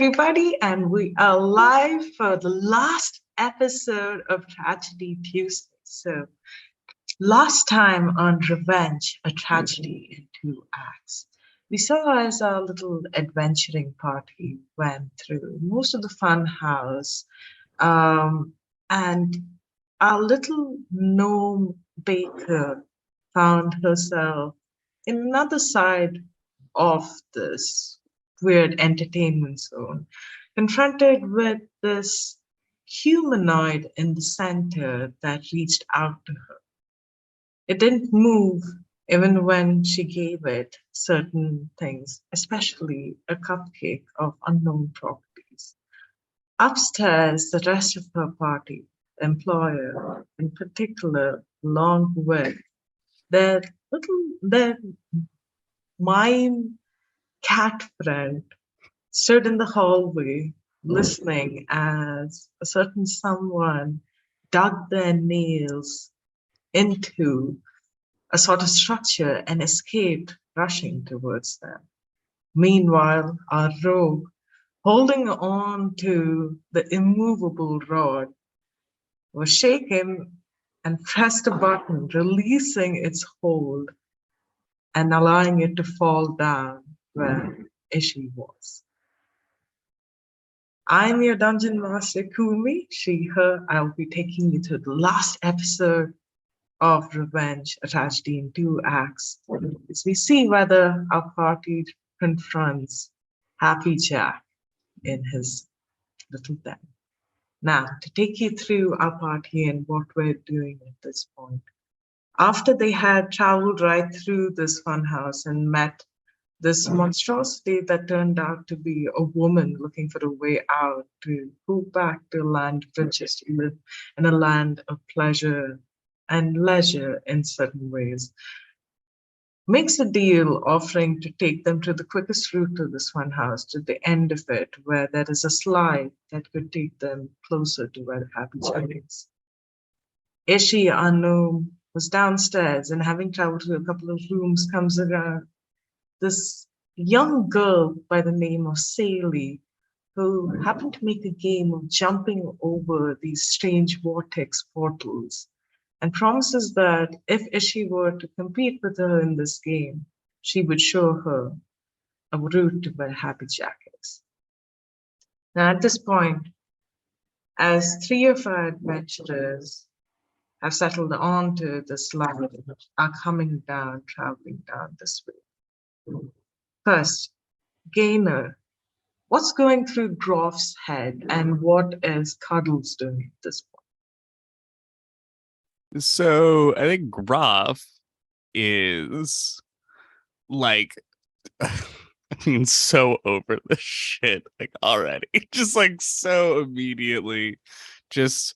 everybody, and we are live for the last episode of Tragedy Tuesday. So, last time on Revenge, a Tragedy in Two Acts, we saw as our little adventuring party went through most of the fun house, um, and our little gnome baker found herself in another side of this weird entertainment zone, confronted with this humanoid in the center that reached out to her. It didn't move even when she gave it certain things, especially a cupcake of unknown properties. Upstairs, the rest of her party, the employer in particular, along with their mime cat friend, stood in the hallway listening as a certain someone dug their nails into a sort of structure and escaped rushing towards them. Meanwhile, our rogue, holding on to the immovable rod, was shaken and pressed a button, releasing its hold and allowing it to fall down where Ishi was. I'm your dungeon master, Kumi, she, her. I'll be taking you to the last episode of Revenge, a Tragedy in Two Acts, as we see whether our party confronts Happy Jack in his little den. Now, to take you through our party and what we're doing at this point. After they had traveled right through this funhouse and met this monstrosity that turned out to be a woman looking for a way out to go back to a land of riches, to live in a land of pleasure and leisure in certain ways, makes a deal offering to take them to the quickest route to this funhouse, to the end of it, where there is a slide that could take them closer to where the Happy Jack is. Ishi, unknown, was downstairs and having traveled through a couple of rooms, comes around this young girl by the name of Saley, who happened to make a game of jumping over these strange vortex portals and promises that if Ishi were to compete with her in this game, she would show her a route to where Happy Jack is. Now, at this point, as three of our adventurers have settled onto the slide, are coming down, traveling down this way. First, Gainer, what's going through Groff's head and what is Cuddles doing at this point? So I think Groff is like, so over the shit, like already, just like so immediately, just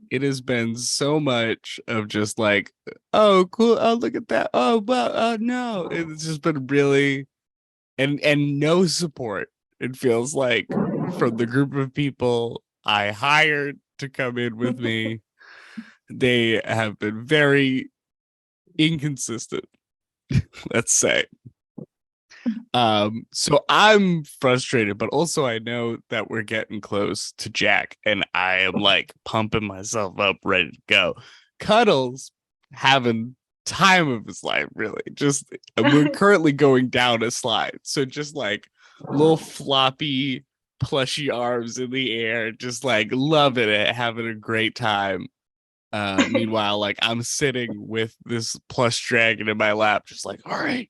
it has been so much of just like, oh cool, oh look at that, oh wow, no, it's just been really and no support. It feels like from the group of people I hired to come in with me. They have been very inconsistent, let's say. So I'm frustrated, but also I know that we're getting close to Jack, and I am like pumping myself up, ready to go. Cuddles having time of his life, really. Just we're currently going down a slide, so just like little floppy, plushy arms in the air, just like loving it, having a great time. Meanwhile, like I'm sitting with this plush dragon in my lap, just like, all right,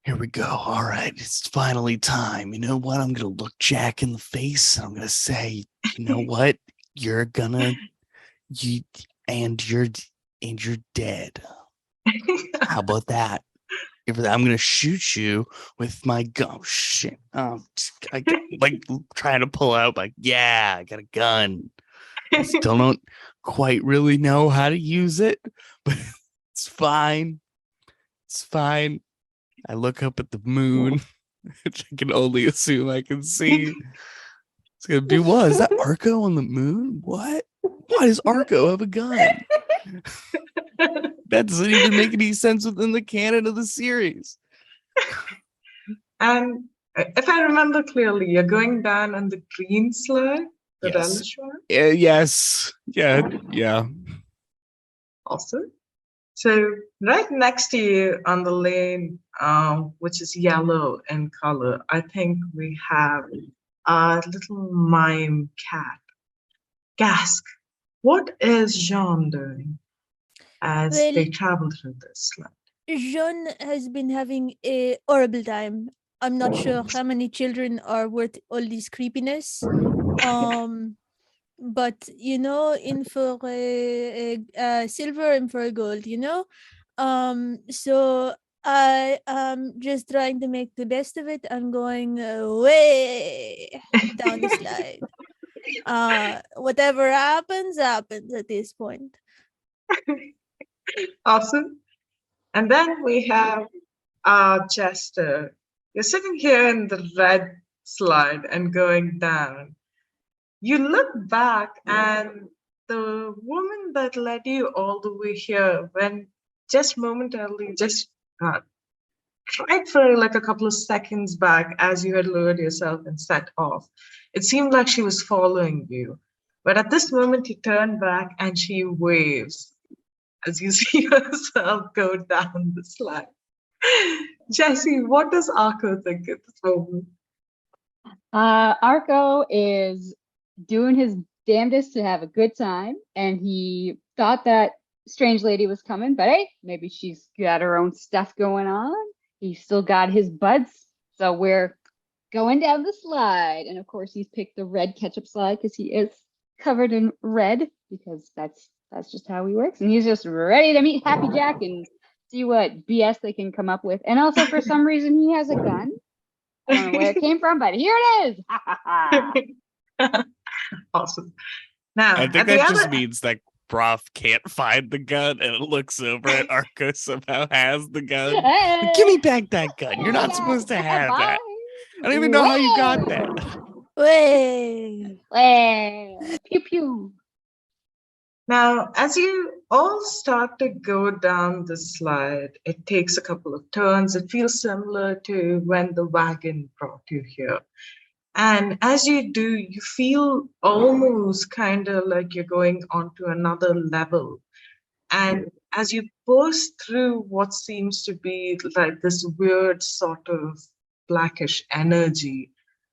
here we go. All right, it's finally time. You know what? I'm gonna look Jack in the face and I'm gonna say, you know what? You're gonna you and you're dead. How about that? I'm gonna shoot you with my gun. Oh, shit. I like trying to pull out, like, yeah, I got a gun. I still don't quite really know how to use it, but it's fine. It's fine. I look up at the moon, which I can only assume I can see. It's gonna be what? Is that Arco on the moon? What? Why does Arco have a gun? That doesn't even make any sense within the canon of the series. And If I remember clearly, you're going down on the green slide, the Yes. relish one. Yes. Yeah. Awesome. So right next to you on the lane, which is yellow in color, I think we have a little mime cat. Gask. What is Jean doing as Well, they travel through this land? Jean has been having a horrible time. I'm not sure how many children are worth all this creepiness. Um, but in for a silver and for a gold, So I am just trying to make the best of it. I'm going way down the slide. Whatever happens, happens at this point. Awesome. And then we have Chester. You're sitting here in the red slide and going down. You look back, and the woman that led you all the way here went just momentarily, just uh, right for like a couple of seconds back as you had lowered yourself and set off. It seemed like she was following you. But at this moment, you turn back and she waves as you see yourself go down the slide. Jesse, what does Arco think at this moment? Arco is doing his damnedest to have a good time, and he thought that strange lady was coming, but hey, maybe she's got her own stuff going on. He's still got his buds, so we're going down the slide. And of course, he's picked the red ketchup slide because he is covered in red, because that's just how he works. And he's just ready to meet Happy Jack and see what BS they can come up with. And also, for some reason, he has a gun. I don't know where it came from, but here it is. Awesome. Now, I think at the that just other means that Broth can't find the gun and it looks over at Arco somehow has the gun. Hey! Give me back that gun. You're not Yeah, supposed to have bye. that. I don't even know how you got that. Way. Well, pew pew. Now, as you all start to go down the slide, it takes a couple of turns. It feels similar to when the wagon brought you here. And as you do, you feel almost kind of like you're going onto another level. And as you burst through what seems to be like this weird sort of blackish energy,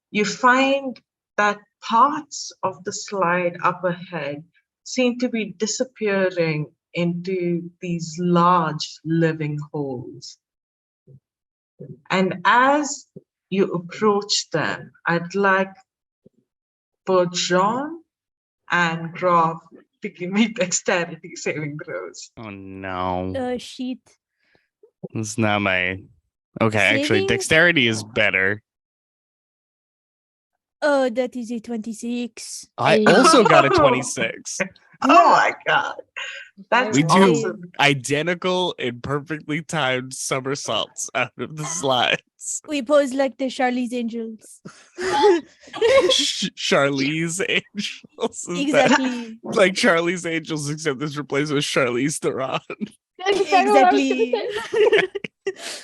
you find that parts of the slide up ahead seem to be disappearing into these large living holes. And as you approach them, I'd like both Jean and Groff to give me dexterity saving throws. Oh no. Shit. It's not my okay, actually Saving? dexterity is better. Oh, that is a 26. I Hey. also got a 26. Oh my god. That's We do awesome. identical and perfectly timed somersaults out of the slides. We pose like the Charlie's Angels. Charlize Angels. Is that Exactly. like Charlie's Angels, except this replaced with Charlize Theron. That's exactly what I was gonna Exactly. say.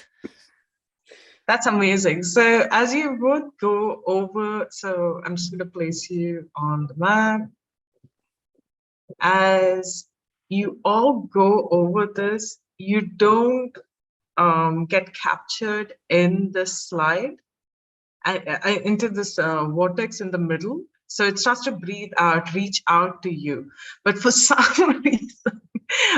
That's amazing. So as you both go over, so I'm just going to place you on the map. As you all go over this, you don't get captured in the slide, into this vortex in the middle. So it starts to breathe out, reach out to you. But for some reason,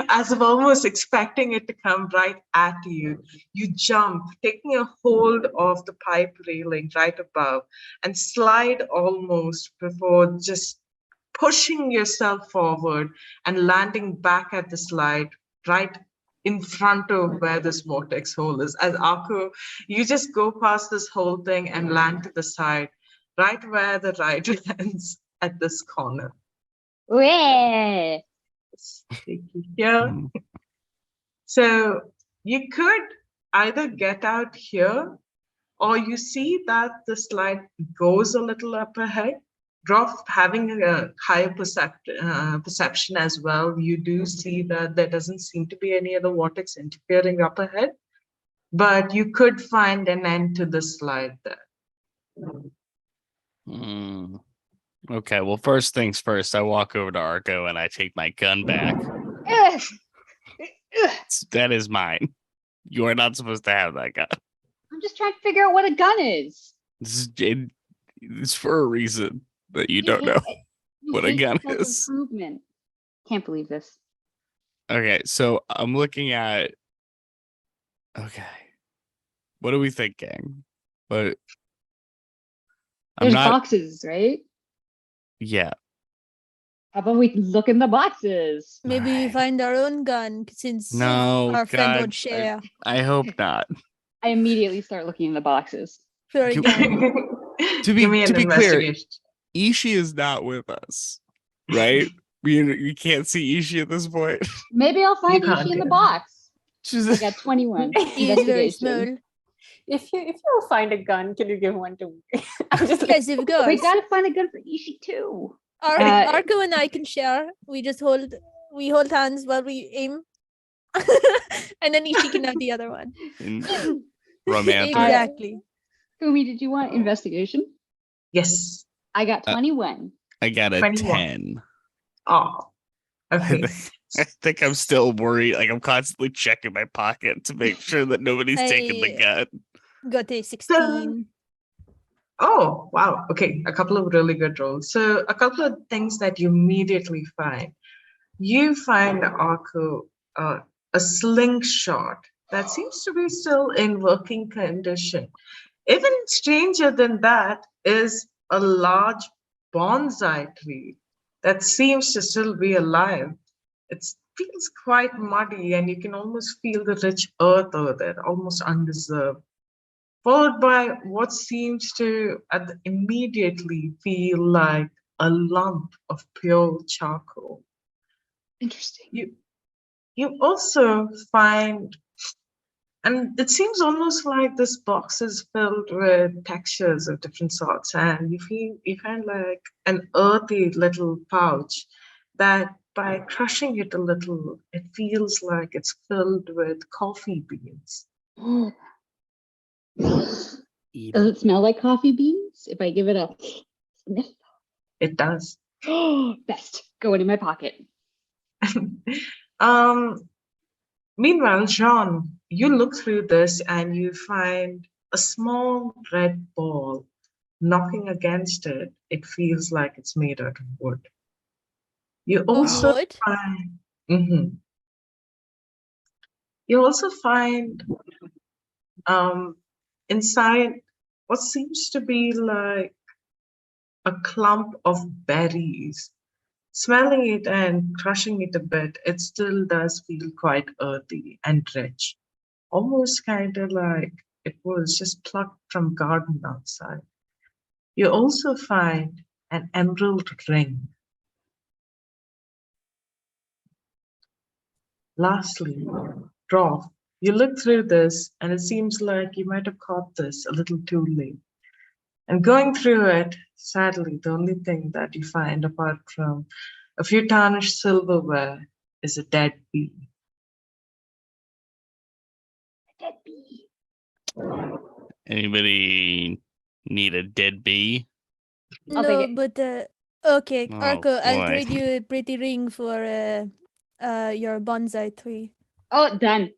as of almost expecting it to come right at you, you jump, taking a hold of the pipe railing right above and slide almost before just pushing yourself forward and landing back at the slide right in front of where this vortex hole is. As Arco, you just go past this whole thing and land to the side, right where the ride ends at this corner. Yeah. Let's take you here. So you could either get out here, or you see that the slide goes a little up ahead. Groff, having a higher perception as well, you do see that there doesn't seem to be any other vortex interfering up ahead, but you could find an end to the slide there. Hmm. Okay, well, first things first, I walk over to Arco and I take my gun back. Ugh. Ugh. That is mine. You are not supposed to have that gun. I'm just trying to figure out what a gun is. It's for a reason that you You don't hate know it. You what a hate gun is. self-improvement. Can't believe this. Okay, so I'm looking at. Okay, what are we thinking? But I'm There's not. boxes, right? Yeah. How about we look in the boxes? Maybe we Alright. find our own gun since No, our friend God, won't share. I hope not. I immediately start looking in the boxes. Very You- good. To Give me be an clear, investigation. Ishi is not with us, right? We can't see Ishi at this point. Maybe I'll find can't Ishi in the do that. box. She's I got 21 He is very investigation. small. If you find a gun, can you give one to me? I'm just like, Yes, of course. We gotta find a gun for Ishi too. Arco and I can share. We hold hands while we aim. And then Ishi can have the other one. romantic. Exactly. Kumi, did you want investigation? Yes. I got 21. I got a 21. 10. Oh. Okay. I think I'm still worried. Like I'm constantly checking my pocket to make sure that nobody's taking the I- gun. Got a 16. Oh, wow. Okay. A couple of really good rolls. So a couple of things that you immediately find. You find Arco a slingshot that seems to be still in working condition. Even stranger than that is a large bonsai tree that seems to still be alive. It feels quite muddy, and you can almost feel the rich earth over there, almost undeserved. Followed by what seems to immediately feel like a lump of pure charcoal. Interesting. You also find, and it seems almost like this box is filled with textures of different sorts, and you find like an earthy little pouch that by crushing it a little, it feels like it's filled with coffee beans. Does it smell like coffee beans? If I give it a sniff. It does. Best. Go in my pocket. Meanwhile, John, you look through this and you find a small red ball. Knocking against it, it feels like it's made out of wood. You also Wood? find, Mhm. You also find inside what seems to be like a clump of berries. Smelling it and crushing it a bit, it still does feel quite earthy and rich. Almost kind of like it was just plucked from garden outside. You also find an emerald ring. Lastly, Rolf, you look through this and it seems like you might have caught this a little too late. And going through it, sadly, the only thing that you find apart from a few tarnished silverware is a dead bee. Dead bee. Anybody need a dead bee? I'll take No, it. but okay, Oh, Arco, I'll boy. trade you a pretty ring for your bonsai tree. Oh, done.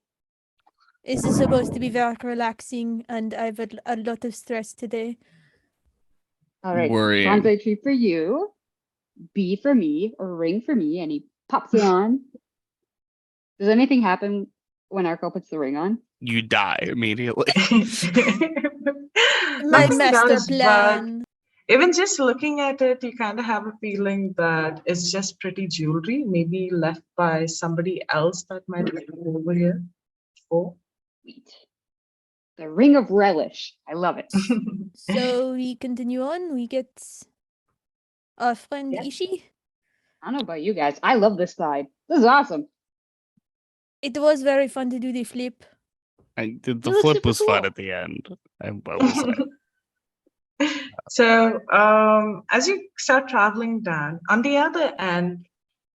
This is supposed to be very relaxing, and I've had a lot of stress today. All right. Worrying. Bonsai tree for you. Bee for me, or ring for me, and he pops it on. Does anything happen when Arco puts the ring on? You die immediately. My Nothing master does, but plan. even just looking at it, you kind of have a feeling that it's just pretty jewelry, maybe left by somebody else that might have come over here before. Sweet. The ring of relish. I love it. So we continue on. We get our friend Yeah. Ishi. I don't know about you guys. I love this side. This is awesome. It was very fun to do the flip. The You look flip super was fun cool. at the end. I will say. So, as you start traveling down, on the other end,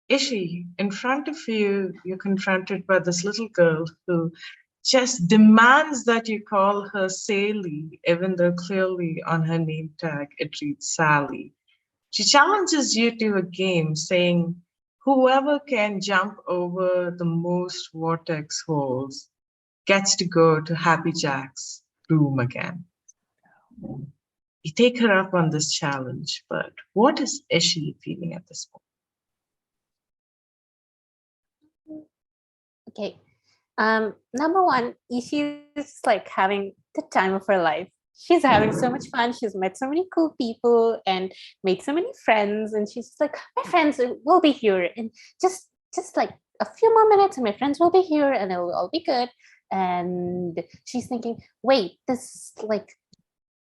Ishi, in front of you, you're confronted by this little girl who just demands that you call her Sally, even though clearly on her name tag it reads Sally. She challenges you to a game, saying, whoever can jump over the most vortex holes gets to go to Happy Jack's room again. You take her up on this challenge, but what is Ishi feeling at this point? Okay. Number one, she's like having the time of her life. She's having so much fun. She's met so many cool people and made so many friends. And she's like, my friends will be here in just like a few more minutes, and my friends will be here, and it'll all be good. And she's thinking, wait, this like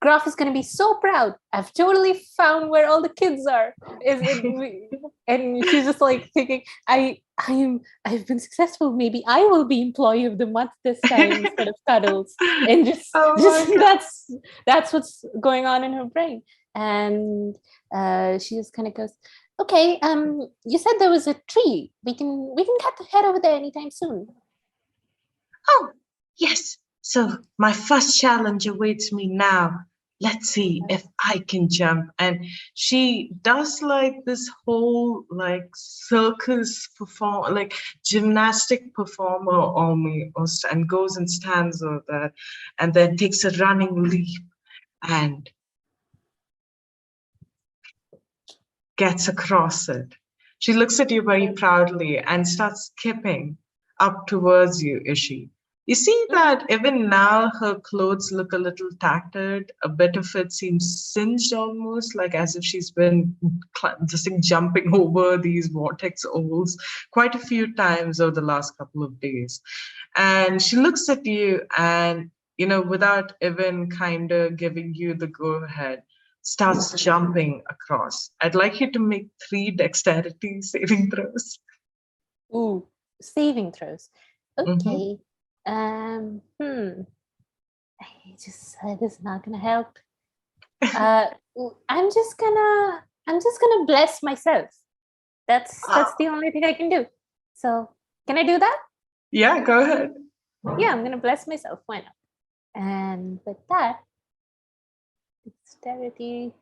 Graf is going to be so proud. I've totally found where all the kids are. And she's just like thinking, I've been successful. Maybe I will be employee of the month this time instead of Cuddles. And just that's what's going on in her brain. And she just kind of goes, okay, you said there was a tree. We can head over there anytime soon. Oh, yes. So my first challenge awaits me now. Let's see if I can jump. And she does like this whole like circus perform, like gymnastic performer almost, and goes and stands over that, and then takes a running leap and gets across it. She looks at you very proudly and starts skipping up towards you, Ishi. You see that even now her clothes look a little tattered. A bit of it seems singed almost, like as if she's been just jumping over these vortex holes quite a few times over the last couple of days. And she looks at you and, without even kind of giving you the go-ahead, starts jumping across. I'd like you to make 3 dexterity saving throws. Ooh, saving throws. Okay. Mhm. This is not gonna help. I'm just gonna bless myself. That's the only thing I can do. So can I do that? Yeah, go ahead. Yeah, I'm gonna bless myself. Why not? And with that, dexterity.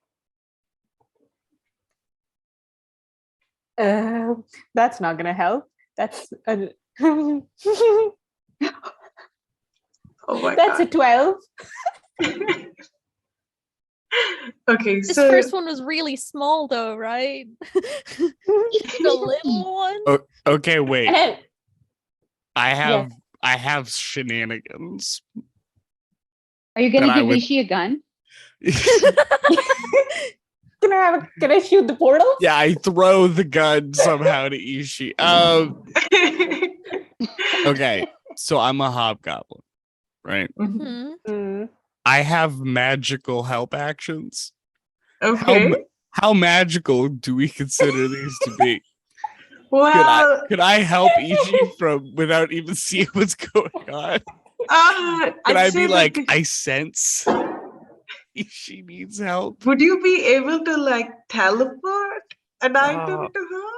That's not gonna help. That's Oh my that's a God. 12. Okay, This so first one was really small, though, right? The little one. Okay, wait. And I Yes. have shenanigans. Are you gonna But I give would- Ishi a gun? can I shoot the portal? Yeah, I throw the gun somehow to Ishi. Okay, so I'm a hobgoblin, right? Mhm. Mhm. I have magical help actions. Okay. How magical do we consider these to be? Well, Could I help Ishi from without even seeing what's going on? I'd Could I say be that like, I sense Ishi needs help? would you be able to like teleport an item Uh, to her?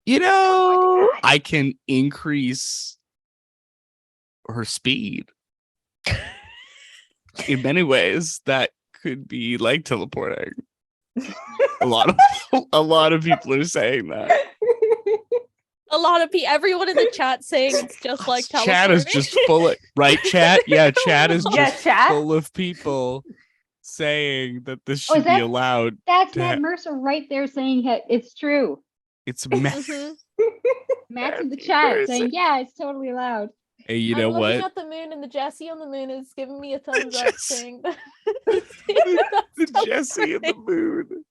You know, God. I can increase her speed in many ways. That could be like teleporting. A lot of people are saying that. A lot of people, everyone in the chat saying it's just like teleporting. Chat is just full of right. Chat, yeah, chat is Yeah, just chat. full of people saying that this Oh, should is be that- allowed. That's to Matt Mercer right there saying it's true. It's Mhm. Matt's in the Matt chat Mercer. saying, yeah, it's totally allowed. Hey, you I'm know looking what? at the moon, and the Jessie on the moon is giving me a thumbs up, Jess- saying that. The Jesse and the moon.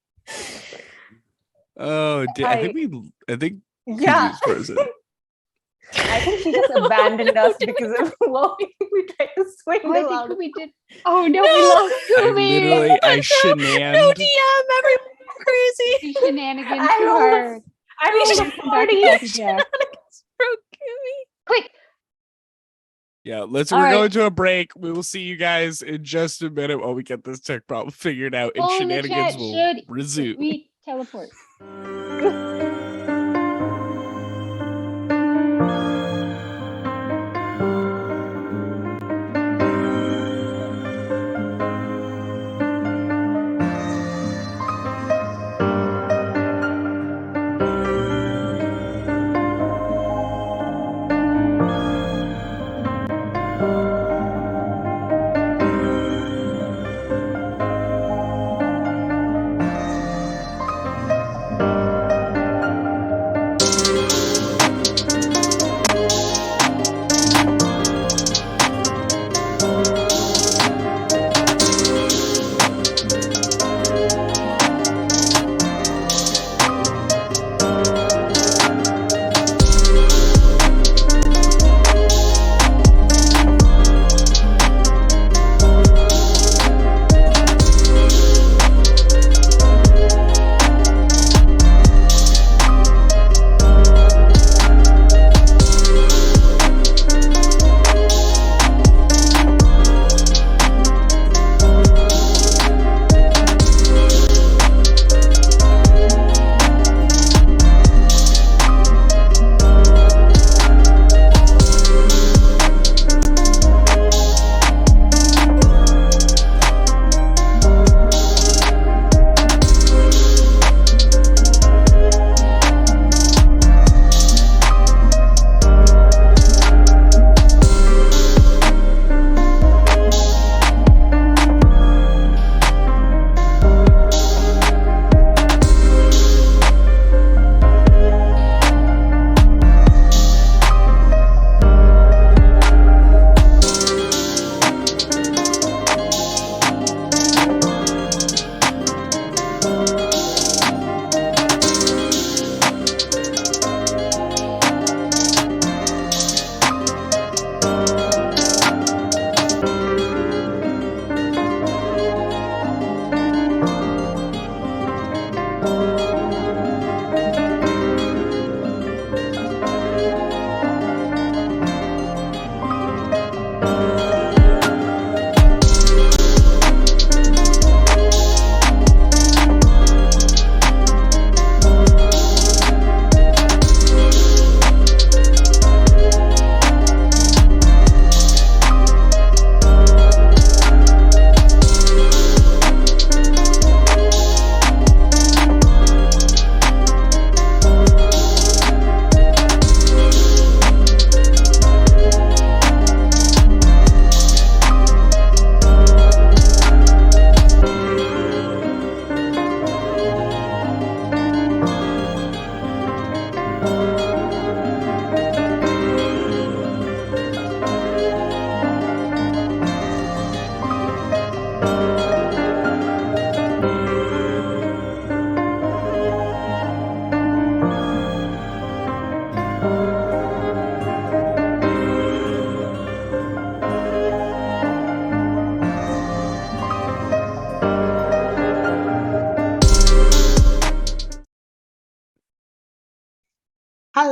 Oh, I think Yeah. Kuzu's frozen. I think she just abandoned us because of what we tried to swing Oh, I them think out. Kumi did. Oh no, we lost Kumi. I No shenaned. DM, everyone's crazy. These shenanigans I too rolled hard. I We rolled should a come back to 40. Happy Jack. Broke Kumi. Quick. Yeah, we're All right. going to a break. We will see you guys in just a minute while we get this tech problem figured out, and All in the shenanigans chat will should resume. we teleport.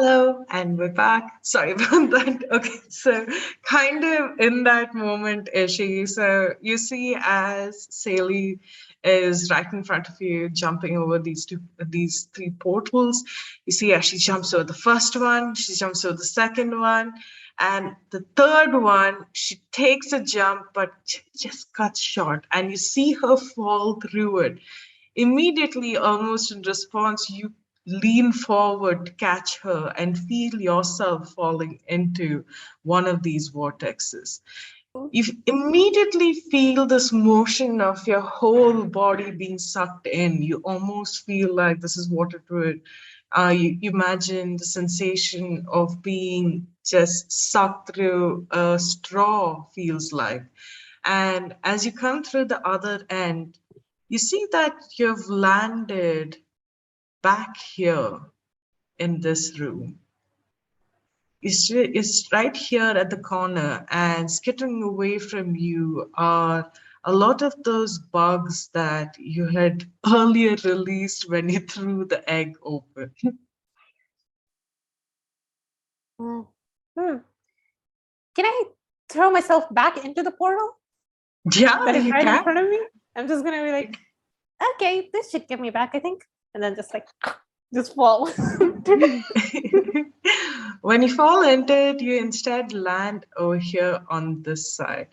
Hello, and we're back. Sorry about that. Okay, so kind of in that moment, Ishi, so you see as Sally is right in front of you, jumping over these three portals. You see as she jumps over the first one, she jumps over the second one, and the third one, she takes a jump, but just cuts short, and you see her fall through it. Immediately, almost in response, you lean forward to catch her and feel yourself falling into one of these vortexes. You immediately feel this motion of your whole body being sucked in. You almost feel like this is what it would. You imagine the sensation of being just sucked through a straw feels like. And as you come through the other end, you see that you've landed back here in this room. It's right here at the corner, and skittering away from you are a lot of those bugs that you had earlier released when you threw the egg open. Mm. Hmm. Can I throw myself back into the portal Yeah, that is you right in can. front of me? I'm just gonna be like, okay, this should get me back, I think. And then just like just fall. When you fall into it, you instead land over here on this side.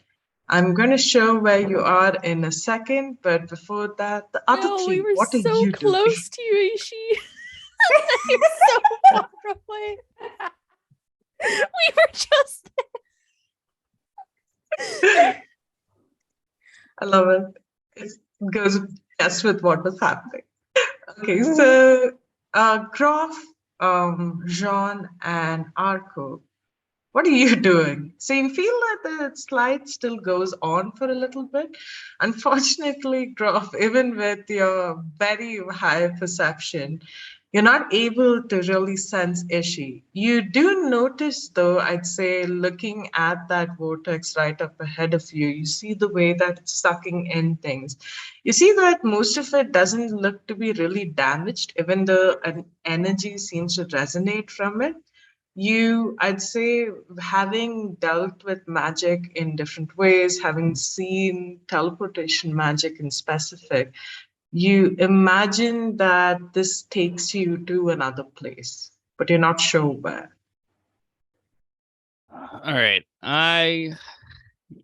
I'm going to show where you are in a second, but before that, the other No, we three, were what are so you doing? close to you, Ishi. You're so far away. We were just I love it. It goes just with what was happening. Okay, so Groff, Jean, and Arco, what are you doing? So you feel that the slide still goes on for a little bit. Unfortunately, Groff, even with your very high perception, you're not able to really sense Ishi. You do notice, though, I'd say, looking at that vortex right up ahead of you, you see the way that it's sucking in things. You see that most of it doesn't look to be really damaged, even though an energy seems to resonate from it. I'd say, having dealt with magic in different ways, having seen teleportation magic in specific, you imagine that this takes you to another place, but you're not sure where. All right. I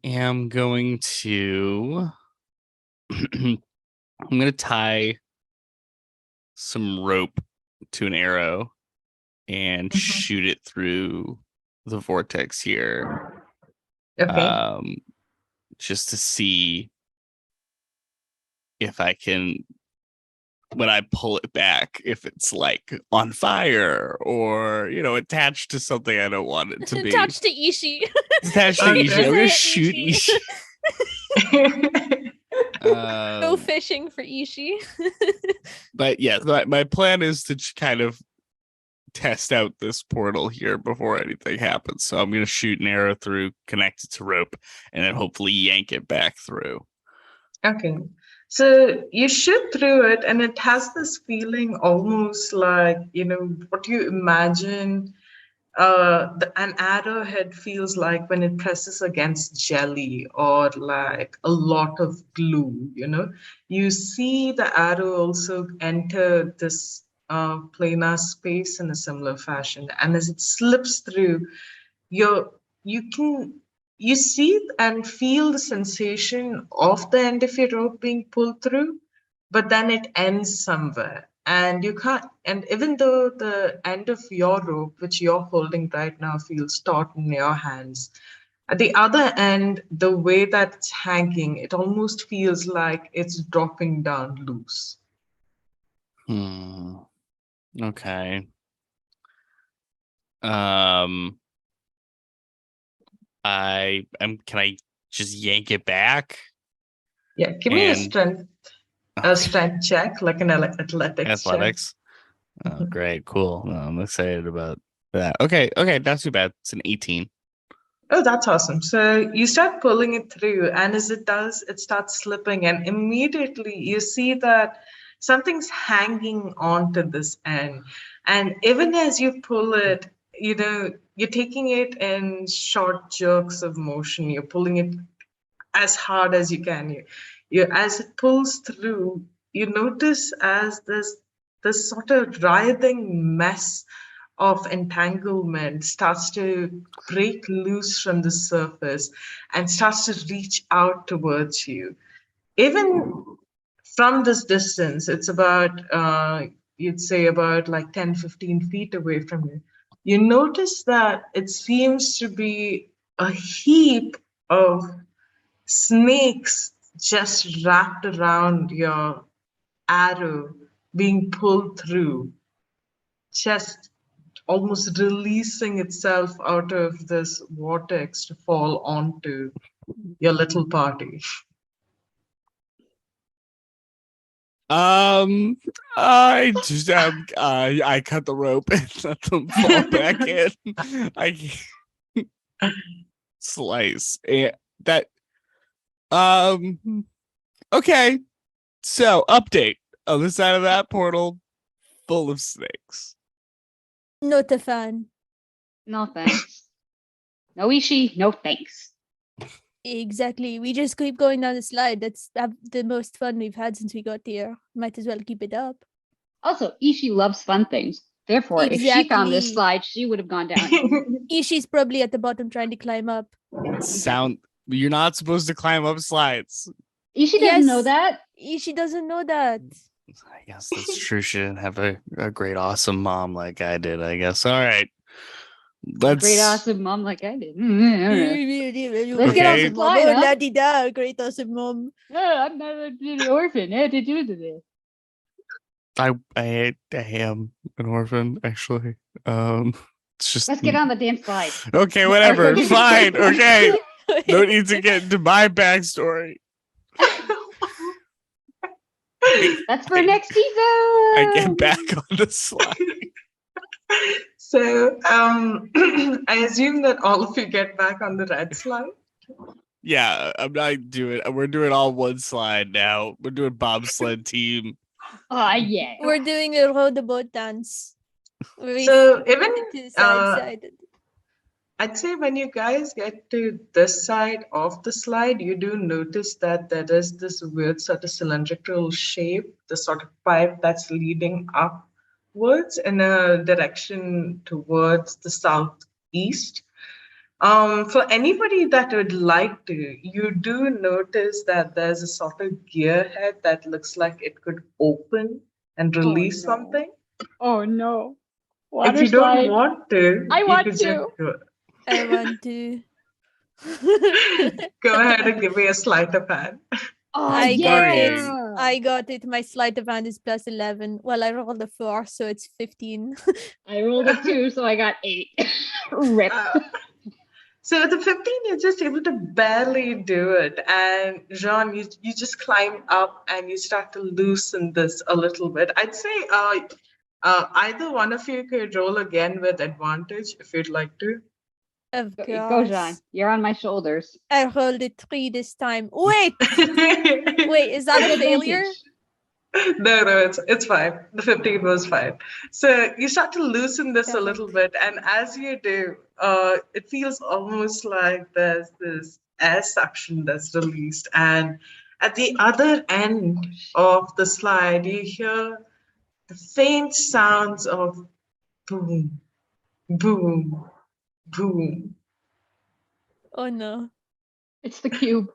am going to I'm going to tie some rope to an arrow and Mhm. shoot it through the vortex here. Okay. Just to see if I can, when I pull it back, if it's like on fire or, attached to something I don't want it to be. attached to Ishi. It's attached to Okay. Ishi. I'm going to Say shoot Ishi. Ishi. Go fishing for Ishi. But yeah, my plan is to kind of test out this portal here before anything happens. So I'm going to shoot an arrow through, connect it to rope, and then hopefully yank it back through. Okay. So you shoot through it, and it has this feeling almost like, what you imagine an arrowhead feels like when it presses against jelly or like a lot of glue. You see the arrow also enter this planar space in a similar fashion, and as it slips through, you you can you see and feel the sensation of the end of your rope being pulled through, but then it ends somewhere. And you can't, and even though the end of your rope, which you're holding right now, feels taut in your hands, at the other end, the way that it's hanging, it almost feels like it's dropping down loose. Okay. Can I just yank it back? Yeah, give me And a strength check, like an athletics check. athletics. Oh, great, cool. I'm excited about that. Okay, not too bad. It's an 18. Oh, that's awesome. So you start pulling it through, and as it does, it starts slipping, and immediately you see that something's hanging onto this end. And even as you pull it, you're taking it in short jerks of motion. You're pulling it as hard as you can. As it pulls through, you notice as this sort of writhing mess of entanglement starts to break loose from the surface and starts to reach out towards you. Even from this distance, it's about, you'd say about like 10, 15 feet away from you. You notice that it seems to be a heap of snakes just wrapped around your arrow being pulled through, just almost releasing itself out of this vortex to fall onto your little party. I just I cut the rope and let them fall back in. I slice that. Okay. So update on the side of that portal, full of snakes. Not a fan. No thanks. No Ishi, no thanks. Exactly. We just keep going down the slide. That's the most fun we've had since we got here. Might as well keep it up. Also, Ishi loves fun things. Therefore, if she found this Exactly. slide, she would have gone down it. Ishi's probably at the bottom trying to climb up. You're not supposed to climb up slides. Ishi doesn't know Yes. that. Ishi doesn't know that. I guess that's true. She didn't have a great, awesome mom like I did, I guess. All right. Let's Great awesome mom like I did. Let's get on Okay. the slide, huh? La-di-da, great awesome mom. No, I'm not an orphan. I had to do this. I am an orphan, actually. It's just Let's get on the damn slide. okay, whatever. Fine. Okay. No need to get into my backstory. That's for next season. I get back on the slide. So I assume that all of you get back on the red slide. Yeah, I'm not doing. We're doing all one slide now. We're doing bobsled team. Oh yeah. We're doing a row the boat dance. So even side. I'd say when you guys get to this side of the slide, you do notice that there is this weird sort of cylindrical shape, the sort of pipe that's leading upwards in a direction towards the southeast. For anybody that would like to, you do notice that there's a sort of gear head that looks like it could open and release no. something. Oh no. If you don't want to, I you want could to. just go. I want to. Go ahead and give me a sleight of hand. Oh I got it. yeah. I got it. My sleight of hand is plus 11. Well, I rolled a 4, so it's 15. I rolled a 2, so I got 8. Rip. So the 15, you're just able to barely do it. And Jean, you just climb up and you start to loosen this a little bit. I'd say either one of you could roll again with advantage if you'd like to. Of course. Go, John. You're on my shoulders. I rolled a 3 this time. Wait! Wait, is that a failure? No, it's fine. The 15 was fine. So you start to loosen this a little bit, and as you do, it feels almost like there's this air suction that's released, and at the other end of the slide, you hear the faint sounds of boom, boom, boom. Oh no. It's the cube.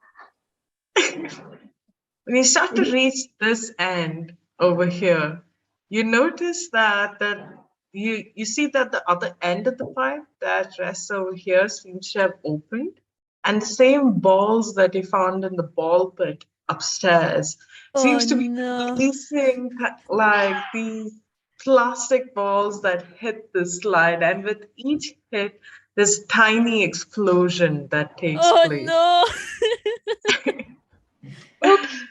When you start to reach this end over here, you notice that you see that the other end of the pipe that rests over here seems to have opened, and the same balls that you found in the ball pit upstairs seems to be releasing like these plastic balls that hit the slide, and with each hit, this tiny explosion that takes place. No. Oops.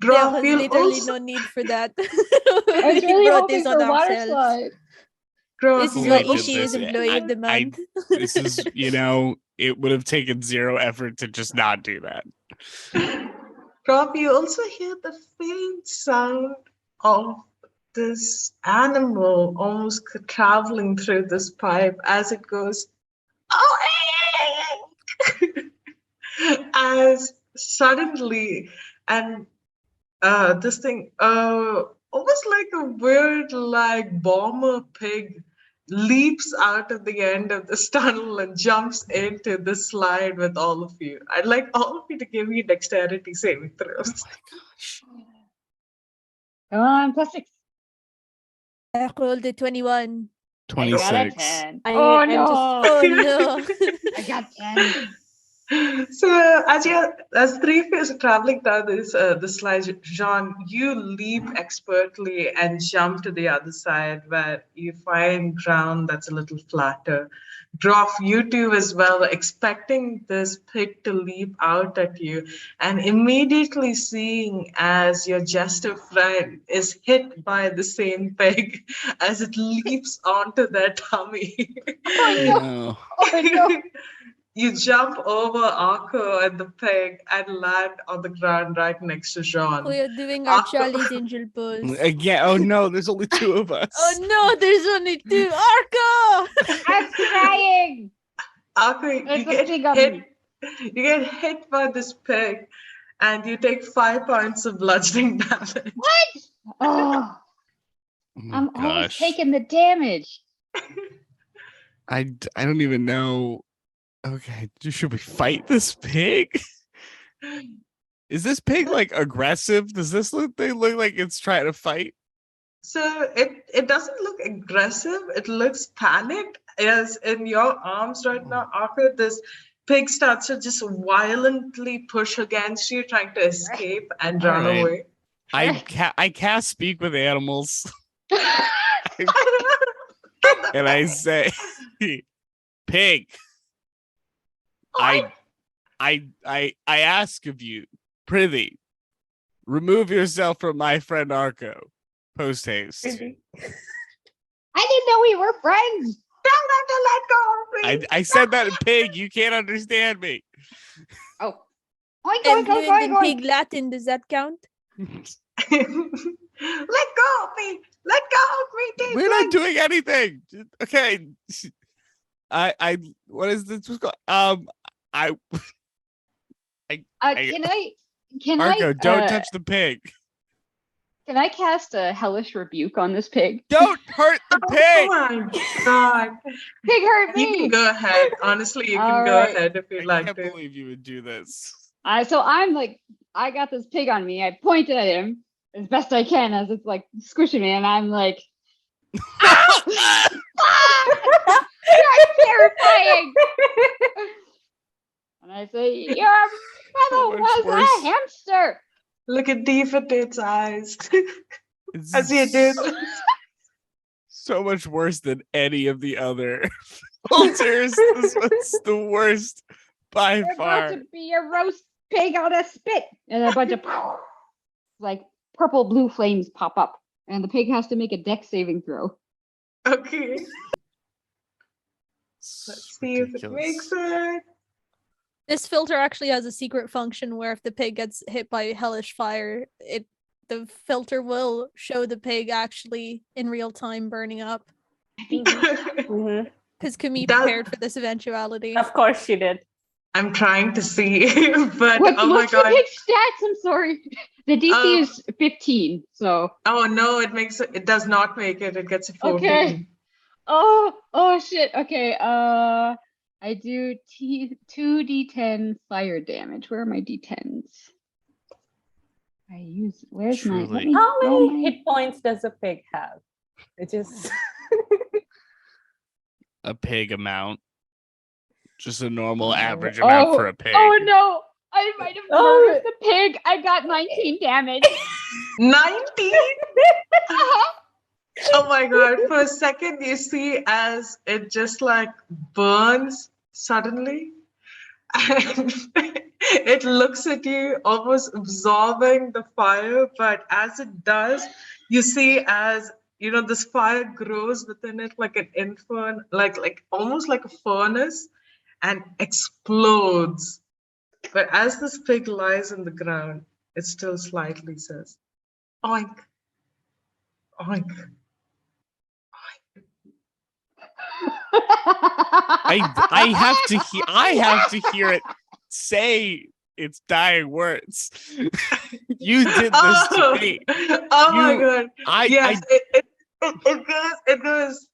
There was Groff, you'll literally also, no need for that. I was We really brought hoping this for on water ourselves. slide. Groff, This is you'll why did Ishi this. is employee of the month. This is, it would have taken 0 effort to just not do that. Groff, you also hear the faint sound of this animal almost traveling through this pipe as it goes, oh, as suddenly, and this thing, almost like a weird, like bomber pig, leaps out of the end of this tunnel and jumps into the slide with all of you. I'd like all of you to give me dexterity saving throws. Come on, +6. I rolled a 21. I got a 26. 10. I- Oh I'm no! Oh no. I got 10. So as three of you are traveling down the slide, Jean, you leap expertly and jump to the other side where you find ground that's a little flatter. Droff, you two as well, expecting this pig to leap out at you, and immediately seeing as your jester friend is hit by the same pig as it leaps onto their tummy. Oh no! No. Oh no! You jump over Arco and the pig and land on the ground right next to Jean. We are doing our Arco- Charlie's Angel pose. Again. Oh no, there's only two of us. Oh no, there's only 2. Arco! I'm trying. Arco, There's you a get pig on hit. me. You get hit by this pig, and you take 5 points of bludgeoning damage. What? Oh, Oh my I'm always gosh. taking the damage. I don't even know. Okay, should we fight this pig? Is this pig like aggressive? Does this look like it's trying to fight? So it doesn't look aggressive. It looks panicked. As in your arms right now, Arco, this pig starts to just violently push against you, trying to escape and run Alright. away. I cast speak with animals, and I say, "Pig, I ask of you, prithee, remove yourself from my friend Arco, post haste." I didn't know we were friends. Tell them to let go of me. I said that in pig. You can't understand me. Oh. Oink, I'm oink, oink, fluent in oink, pig oink. Latin. Does that count? Let go of me. Let go of me, Dave. We're not doing anything. Okay. I what is this called? I Can Arco, I don't touch the pig. Can I cast a hellish rebuke on this pig? Don't hurt the Oh pig. my god. Pig hurt You can me. go ahead. Honestly, you can All go right. ahead if you'd I like can't to. believe you would do this. So I'm like, I got this pig on me. I pointed at him as best I can as it's like squishing me, and I'm like, "Ah! Ah! You're terrifying!" And I say, "Your brother much was worse. a hamster." Look at Deepford's eyes It's as you do this. so much worse than any of the other filters. This one's the worst by You're far. about to be a roast pig on a spit, and a bunch of like purple blue flames pop up, and the pig has to make a dex saving throw. Okay, It's let's see if it ridiculous. makes it. This filter actually has a secret function where if the pig gets hit by hellish fire, the filter will show the pig actually in real time burning up. Mhm. Because Kami Does- prepared for this eventuality. Of course she did. I'm trying to see, but What's, oh my what's the god. pig stats? I'm sorry. The DC Um, is 15, so Oh no, it does not make it. It gets a 14. Okay. Oh shit. Okay. I do 2d10 fire damage. Where are my d10s? I use where's my let Truly. me How roll many my- hit points does a pig have? It just A pig amount. Just a normal Oh, average amount for a pig. Oh no! I might have Oh. murdered the pig. I got 19 damage. 19? Uh-huh. Oh my god. For a second, you see as it just like burns suddenly. And it looks at you, almost absorbing the fire. But as it does, you see as this fire grows within it like an infern, like almost like a furnace, and explodes. But as this pig lies on the ground, it still slightly says, oink, Oink. I have to hear it say its dying words. You did this to me. Oh my You- god. Yes, it goes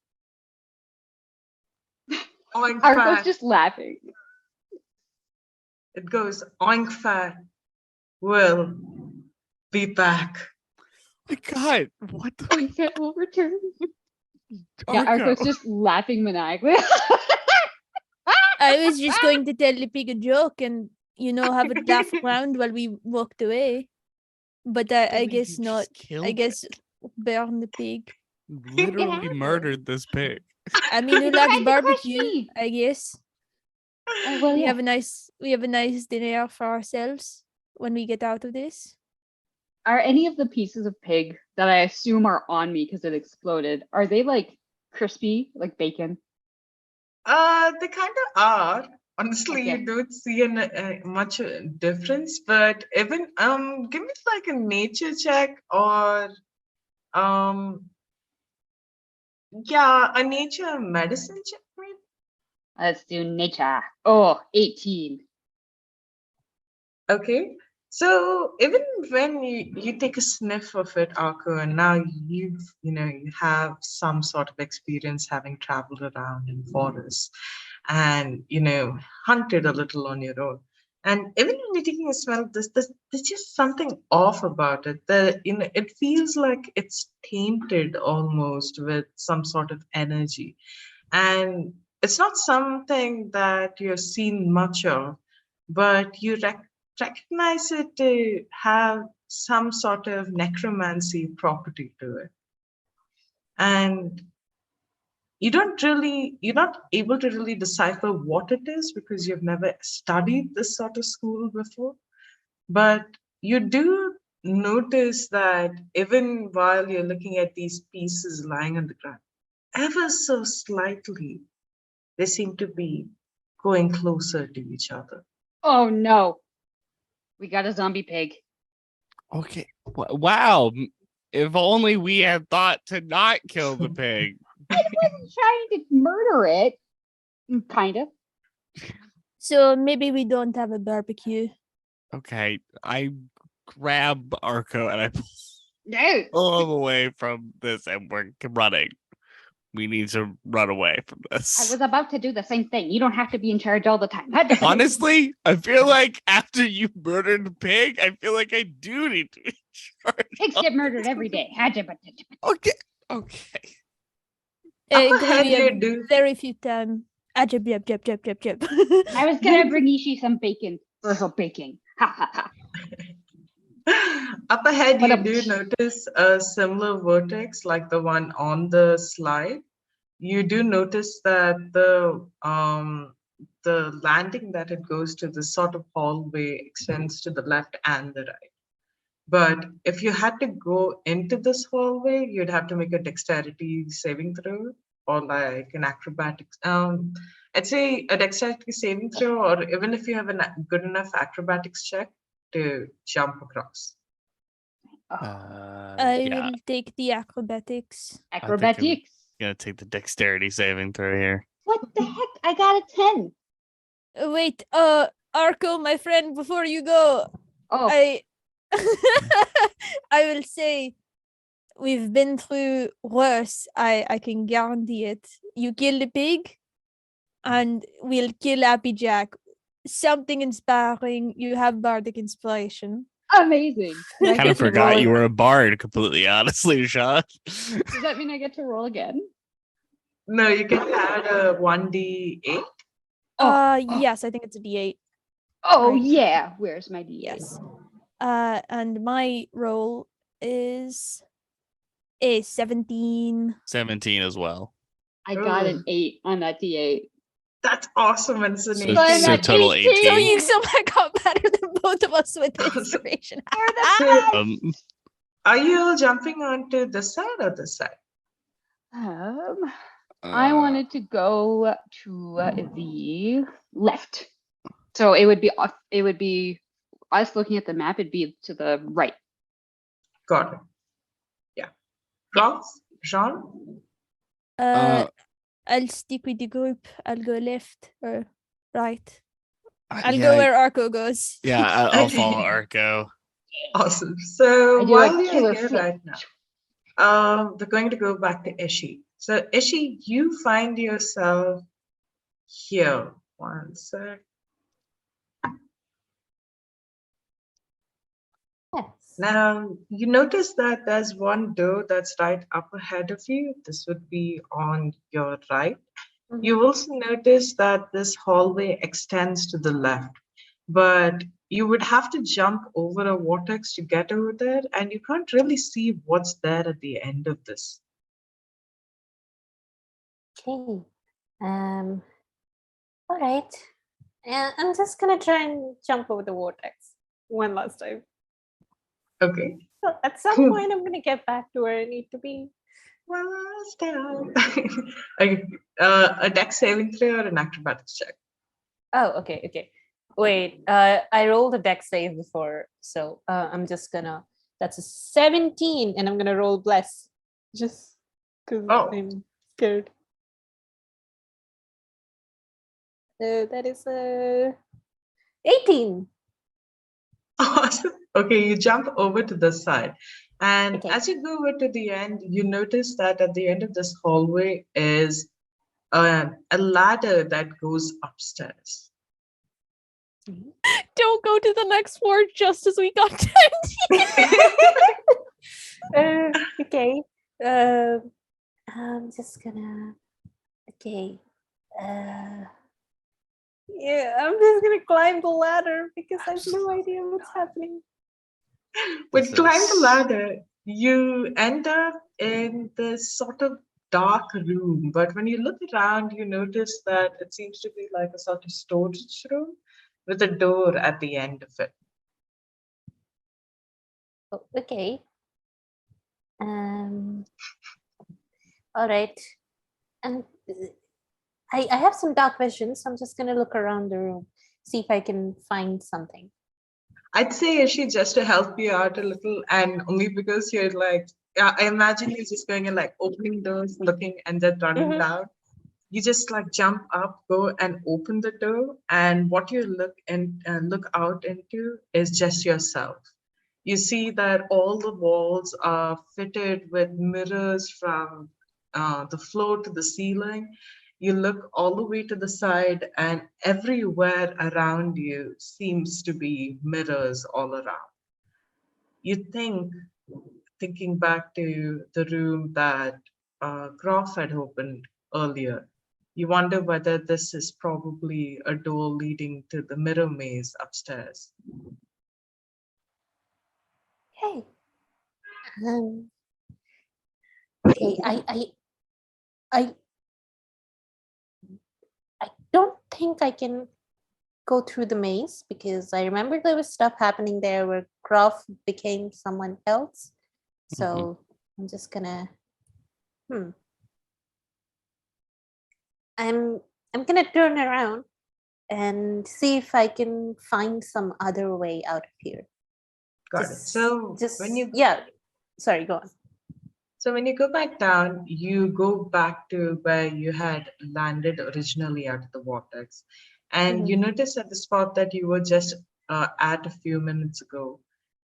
oink Arco's fat. just laughing. It goes oink fat. Will be back. My God, what the Oink will return. Yeah, Arco? Arco's just laughing maniacally. I was just going to tell the pig a joke and, have a laugh around while we walked away. But I believe guess you not. just killed I it. guess burn the pig. Literally happened. murdered this pig. I mean, who likes tried to crush barbecue? me. I guess Well, we yeah. have a nice dinner for ourselves when we get out of this. Are any of the pieces of pig that I assume are on me because it exploded, are they like crispy, like bacon? They kind of are. Honestly, Okay. you don't see much difference, but even give me like a nature check or um, yeah, a nature medicine check, maybe. Let's do nature. Oh, 18. Okay. So even when you take a sniff of it, Arko, and now you have some sort of experience having traveled around in forests and hunted a little on your own. And even when you're taking a smell, there's just something off about it. It feels like it's tainted almost with some sort of energy. And it's not something that you've seen much of, but you recognize it to have some sort of necromancy property to it. And you're not able to really decipher what it is because you've never studied this sort of school before. But you do notice that even while you're looking at these pieces lying on the ground, ever so slightly, they seem to be going closer to each other. Oh no. We got a zombie pig. Okay. Wow. If only we had thought to not kill the pig. I wasn't trying to murder it. Kind of. So maybe we don't have a barbecue. Okay. I grab Arco and I No. pull him away from this and we're running. We need to run away from I this. was about to do the same thing. You don't have to be in charge all the time. Honestly, I feel like after you murdered the pig, I feel like I do need to be in charge. Pigs get murdered every day. Okay. Okay. I Up agree, ahead, we have you do. very few time. Jab, jab, jab, jab, jab, jab. I was gonna bring Ishi some bacon for her baking. Ha ha ha. Up ahead, But you do notice a similar vortex like the one on the slide. You do notice that the landing that it goes to, this sort of hallway extends to the left and the right. But if you had to go into this hallway, you'd have to make a dexterity saving throw or like an acrobatics. I'd say a dexterity saving throw, or even if you have a good enough acrobatics check to jump across. I Yeah. will take the acrobatics. Acrobatics. Gonna take the dexterity saving throw here. What the heck? I got a 10. Wait, Arco, my friend, before you go, Oh, I I will say we've been through worse. I can guarantee it. You kill the pig, and we'll kill Happy Jack. Something inspiring. You have bardic inspiration. amazing. Do I Kind get of to forgot roll you ag- were a bard, completely honestly, Sean. Does that mean I get to roll again? No, you can add a 1d8. Yes, I think it's a D8. Oh Right. yeah. Where's my D8? Yes. And my roll is a 17. 17 as well. I got an Ooh. 8 on that D8. That's awesome. And it's an So- 18. But I'm so at total 18. So you somehow got better than both of us with the Awesome. inspiration. You're the So, best! are you all jumping onto this side or this side? I wanted to go to the left. So it would be off. It would be us looking at the map. It'd be to the right. Got it. Yeah. Cross, Jean? Uh, I'll stick with the group. I'll go left or right. I'll go yeah, where Arco goes. yeah, I'll follow Okay. Arco. Awesome. So I do while a you're killer here flip. right now, we're going to go back to Ishi. So Ishi, you find yourself here. One sec. Yes. Now you notice that there's one door that's right up ahead of you. This would be on your right. Mhm. You also notice that this hallway extends to the left, but you would have to jump over a vortex to get over there, and you can't really see what's there at the end of this. Okay. Um. All right. And I'm just gonna try and jump over the vortex one last time. Okay. So at some Cool. point, I'm gonna get back to where I need to be. Last time. Okay. A dex saving throw or an acrobatics check? Oh, okay, okay. Wait, I rolled a dex save before, so I'm just gonna. That's a 17, and I'm gonna roll bless, just because Oh. I'm scared. That is a 18. Awesome. Okay, you jump over to the side. And Okay. as you go over to the end, you notice that at the end of this hallway is a ladder that goes upstairs. Don't go to the next floor just as we got to Okay. I'm just gonna. Okay. Yeah, I'm just gonna climb the ladder because I have no idea what's happening. When This you climb the is- ladder, you end up in this sort of dark room. But when you look around, you notice that it seems to be like a sort of storage room with a door at the end of it. Oh, okay. Um. All right. And I have some dark vision, so I'm just gonna look around the room, see if I can find something. I'd say Ishi, just to help you out a little, and only because you're like, I imagine you just going and like opening doors, looking, and then running Mhm. down. You just like jump up, go and open the door, and what you look out into is just yourself. You see that all the walls are fitted with mirrors from the floor to the ceiling. You look all the way to the side, and everywhere around you seems to be mirrors all around. You thinking back to the room that Groff had opened earlier, you wonder whether this is probably a door leading to the mirror maze upstairs. Hey. Um. Okay. I I don't think I can go through the maze because I remember there was stuff happening there where Groff became someone else. So I'm just gonna. Hmm. I'm I'm gonna turn around and see if I can find some other way out of here. Got it. So when you Yeah. Sorry, go on. So when you go back down, you go back to where you had landed originally out of the vortex. And you notice at the spot that you were just at a few minutes ago,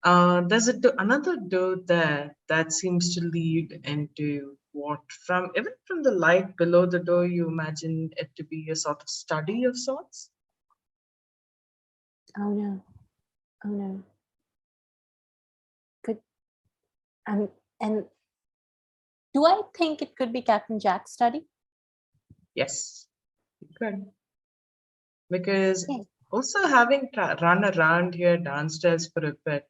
there's another door there that seems to lead into what from even from the light below the door, you imagine it to be a sort of study of sorts. Oh no. Oh no. Could and do I think it could be Captain Jack's study? Yes, you could. Because Okay. also having run around here downstairs for a bit,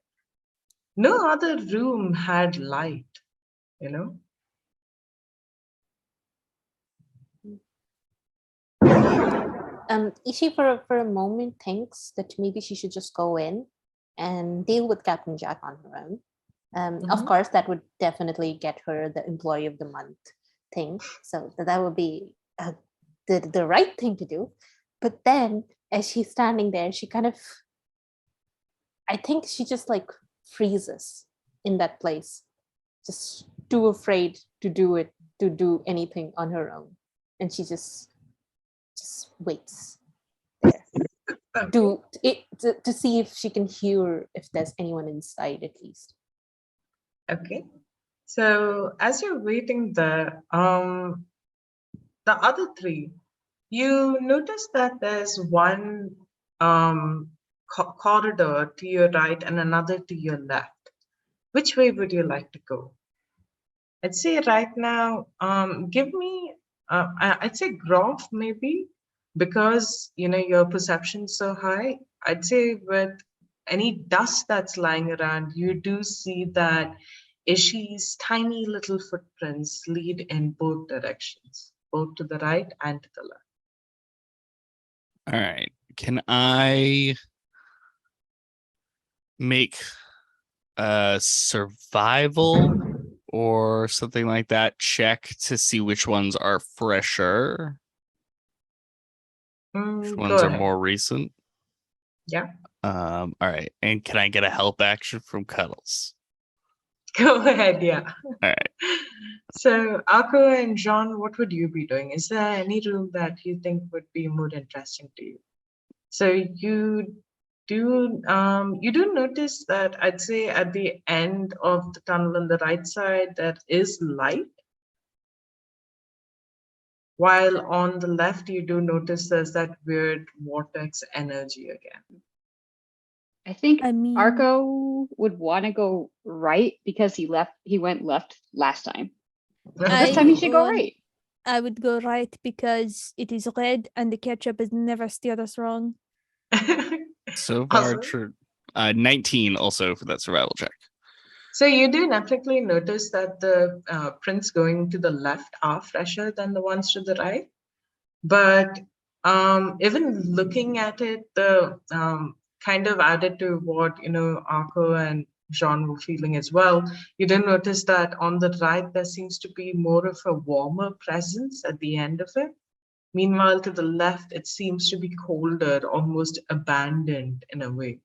no other room had light, you know? Ishi for a moment thinks that maybe she should just go in and deal with Captain Jack on her own. Of Mhm. course, that would definitely get her the Employee of the Month thing. So that would be the right thing to do. But then, as she's standing there, she kind of, I think she just like freezes in that place, just too afraid to do anything on her own, and she just waits there to see if she can hear if there's anyone inside at least. Okay. So as you're waiting there, the other three, you notice that there's one corridor to your right and another to your left. Which way would you like to go? I'd say right now, give me, I'd say Groff maybe, because your perception's so high. I'd say with any dust that's lying around, you do see that Ishi's tiny little footprints lead in both directions, both to the right and to the left. All right. Can I make a survival or something like that check to see which ones are fresher? Which Go ones are ahead. more recent? Yeah. All right. And can I get a help action from Cuddles? Go ahead, yeah. All right. So, Akko and John, what would you be doing? Is there any room that you think would be more interesting to you? So you do notice that I'd say at the end of the tunnel on the right side there is light, while on the left you do notice there's that weird vortex energy again. I think I mean, Arco would want to go right because he went left last time. This time he should go right. I would go right because it is red and the ketchup has never steered us wrong. So far, Awesome. true. 19 also for that survival check. So you do definitely notice that the prints going to the left are fresher than the ones to the right. But even looking at it, the kind of added to what Arco and Jean were feeling as well. You did notice that on the right there seems to be more of a warmer presence at the end of it. Meanwhile, to the left, it seems to be colder, almost abandoned in a way.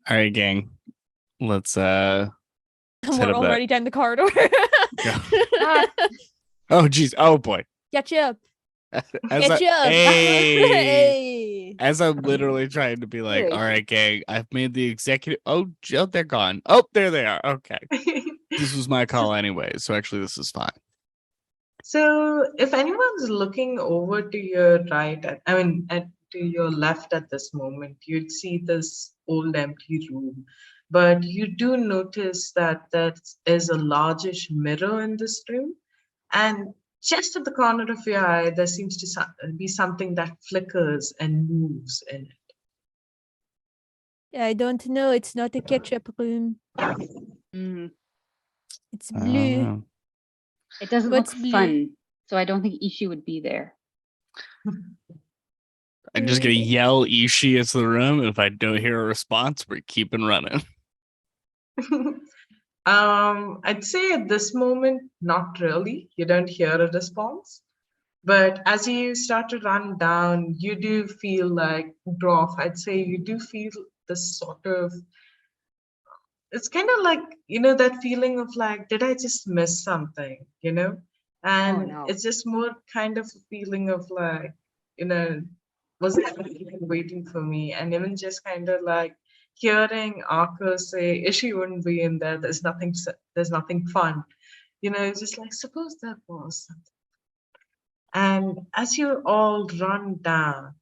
All right, gang. Let's set We're up that. already down the corridor. Oh geez. Oh boy. Ketchup. As Ketchup. hey. Hey. As I'm literally trying to be like, Really? all right, gang, I've made the executive. Oh, they're gone. Oh, there they are. Okay. This was my call anyway. So actually, this is fine. So if anyone's looking over to your right, to your left at this moment, you'd see this old empty room. But you do notice that there is a largish mirror in this room. And just at the corner of your eye, there seems to be something that flickers and moves in it. I don't know. It's not a ketchup room. Mm, It's I don't blue. know. it doesn't What's look blue? fun, so I don't think Ishi would be there. I'm just gonna yell Ishi into the room, and if I don't hear a response, we're keeping running. I'd say at this moment, not really. You don't hear a response. But as you start to run down, you do feel like Groff. I'd say you do feel this sort of, it's kind of like, that feeling of like, did I just miss something, And no. it's just more kind of a feeling of like, was anyone even waiting for me? And even just kind of like hearing Arco say, Ishi wouldn't be in there. There's nothing fun. It's just like, suppose there was something. And as you all run down,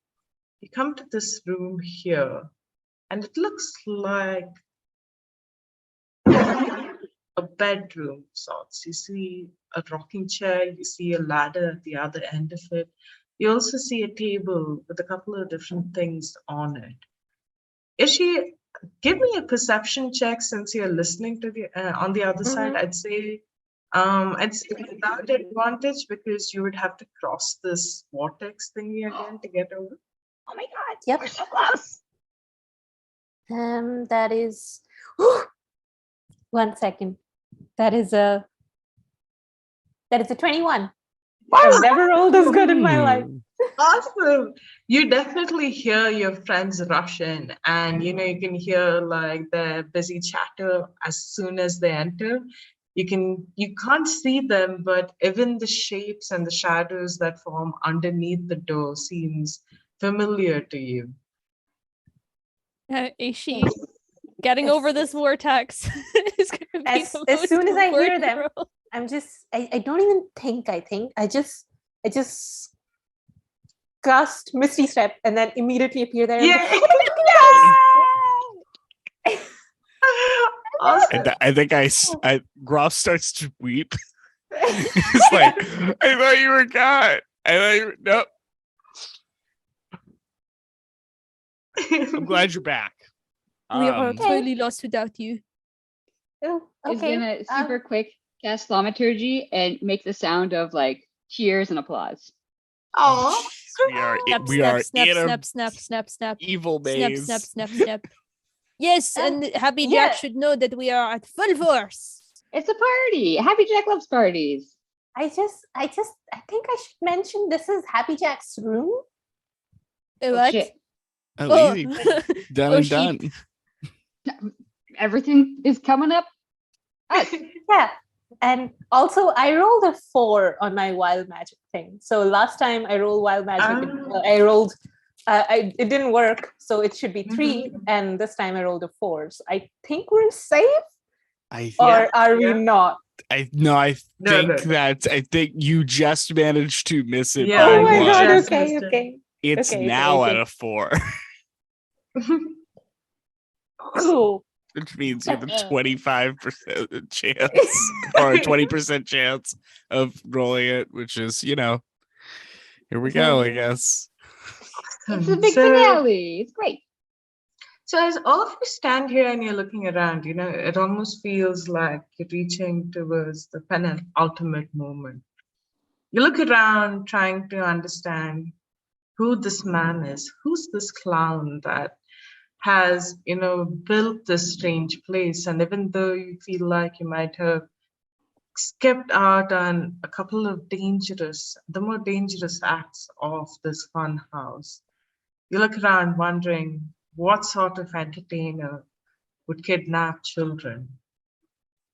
you come to this room here, and it looks like a bedroom of sorts. You see a rocking chair, you see a ladder at the other end of it. You also see a table with a couple of different things on it. Ishi, give me a perception check since you're listening to the on the other side. Mhm. I'd say without advantage because you would have to cross this vortex thingy again to get over. Oh my god! Yep. We're so close. That is 1 second. That is a 21. I've never rolled as good in my life. Awesome. You definitely hear your friends rush in, and you can hear like their busy chatter as soon as they enter. You can't see them, but even the shapes and the shadows that form underneath the door seems familiar to you. Is she getting over this vortex? Is gonna be As the as soon as most I hear important them, role. I don't even think. I just cast Misty Step and then immediately appear there. And Yeah. go, "Oh my God, Awesome. I think Groff starts to weep. It's like, I thought you were God. I thought you were, nope. I'm glad you're back. We are Um, totally lost without you. Oh, Is okay. gonna super quick cast thaumaturgy and make the sound of like cheers and applause. Oh, we are Snap, we snap, are snap, in a snap, snap, snap, snap, evil snap, maze. snap, snap, snap. Yes, and Happy yeah. Jack should know that we are at full force. It's a party. Happy Jack loves parties. I think I should mention this is Happy Jack's room. What? Shit. Oh, Oh. easy. Done Oh, and sheep. done. Everything is coming up. Us. Yeah. And also, I rolled a 4 on my wild magic thing. So last time I rolled wild magic, I rolled, it didn't work. So it should be 3. Mhm. And this time I rolled a 4. So I think we're safe, I or are we yeah. not? No, I think you just managed to miss it Yeah, by Oh my you God. one. just Okay. missed it. Okay. It's Okay, now okay. at a 4, Cool. which means you have a 25% chance or a 20% chance of rolling it, which is, here we go, I guess. It's a big So, finale. It's great. so as all of you stand here and you're looking around, it almost feels like you're reaching towards the penultimate moment. You look around trying to understand who this man is, who's this clown that has, built this strange place. And even though you feel like you might have skipped out on a couple of the more dangerous acts of this fun house, you look around wondering what sort of entertainer would kidnap children.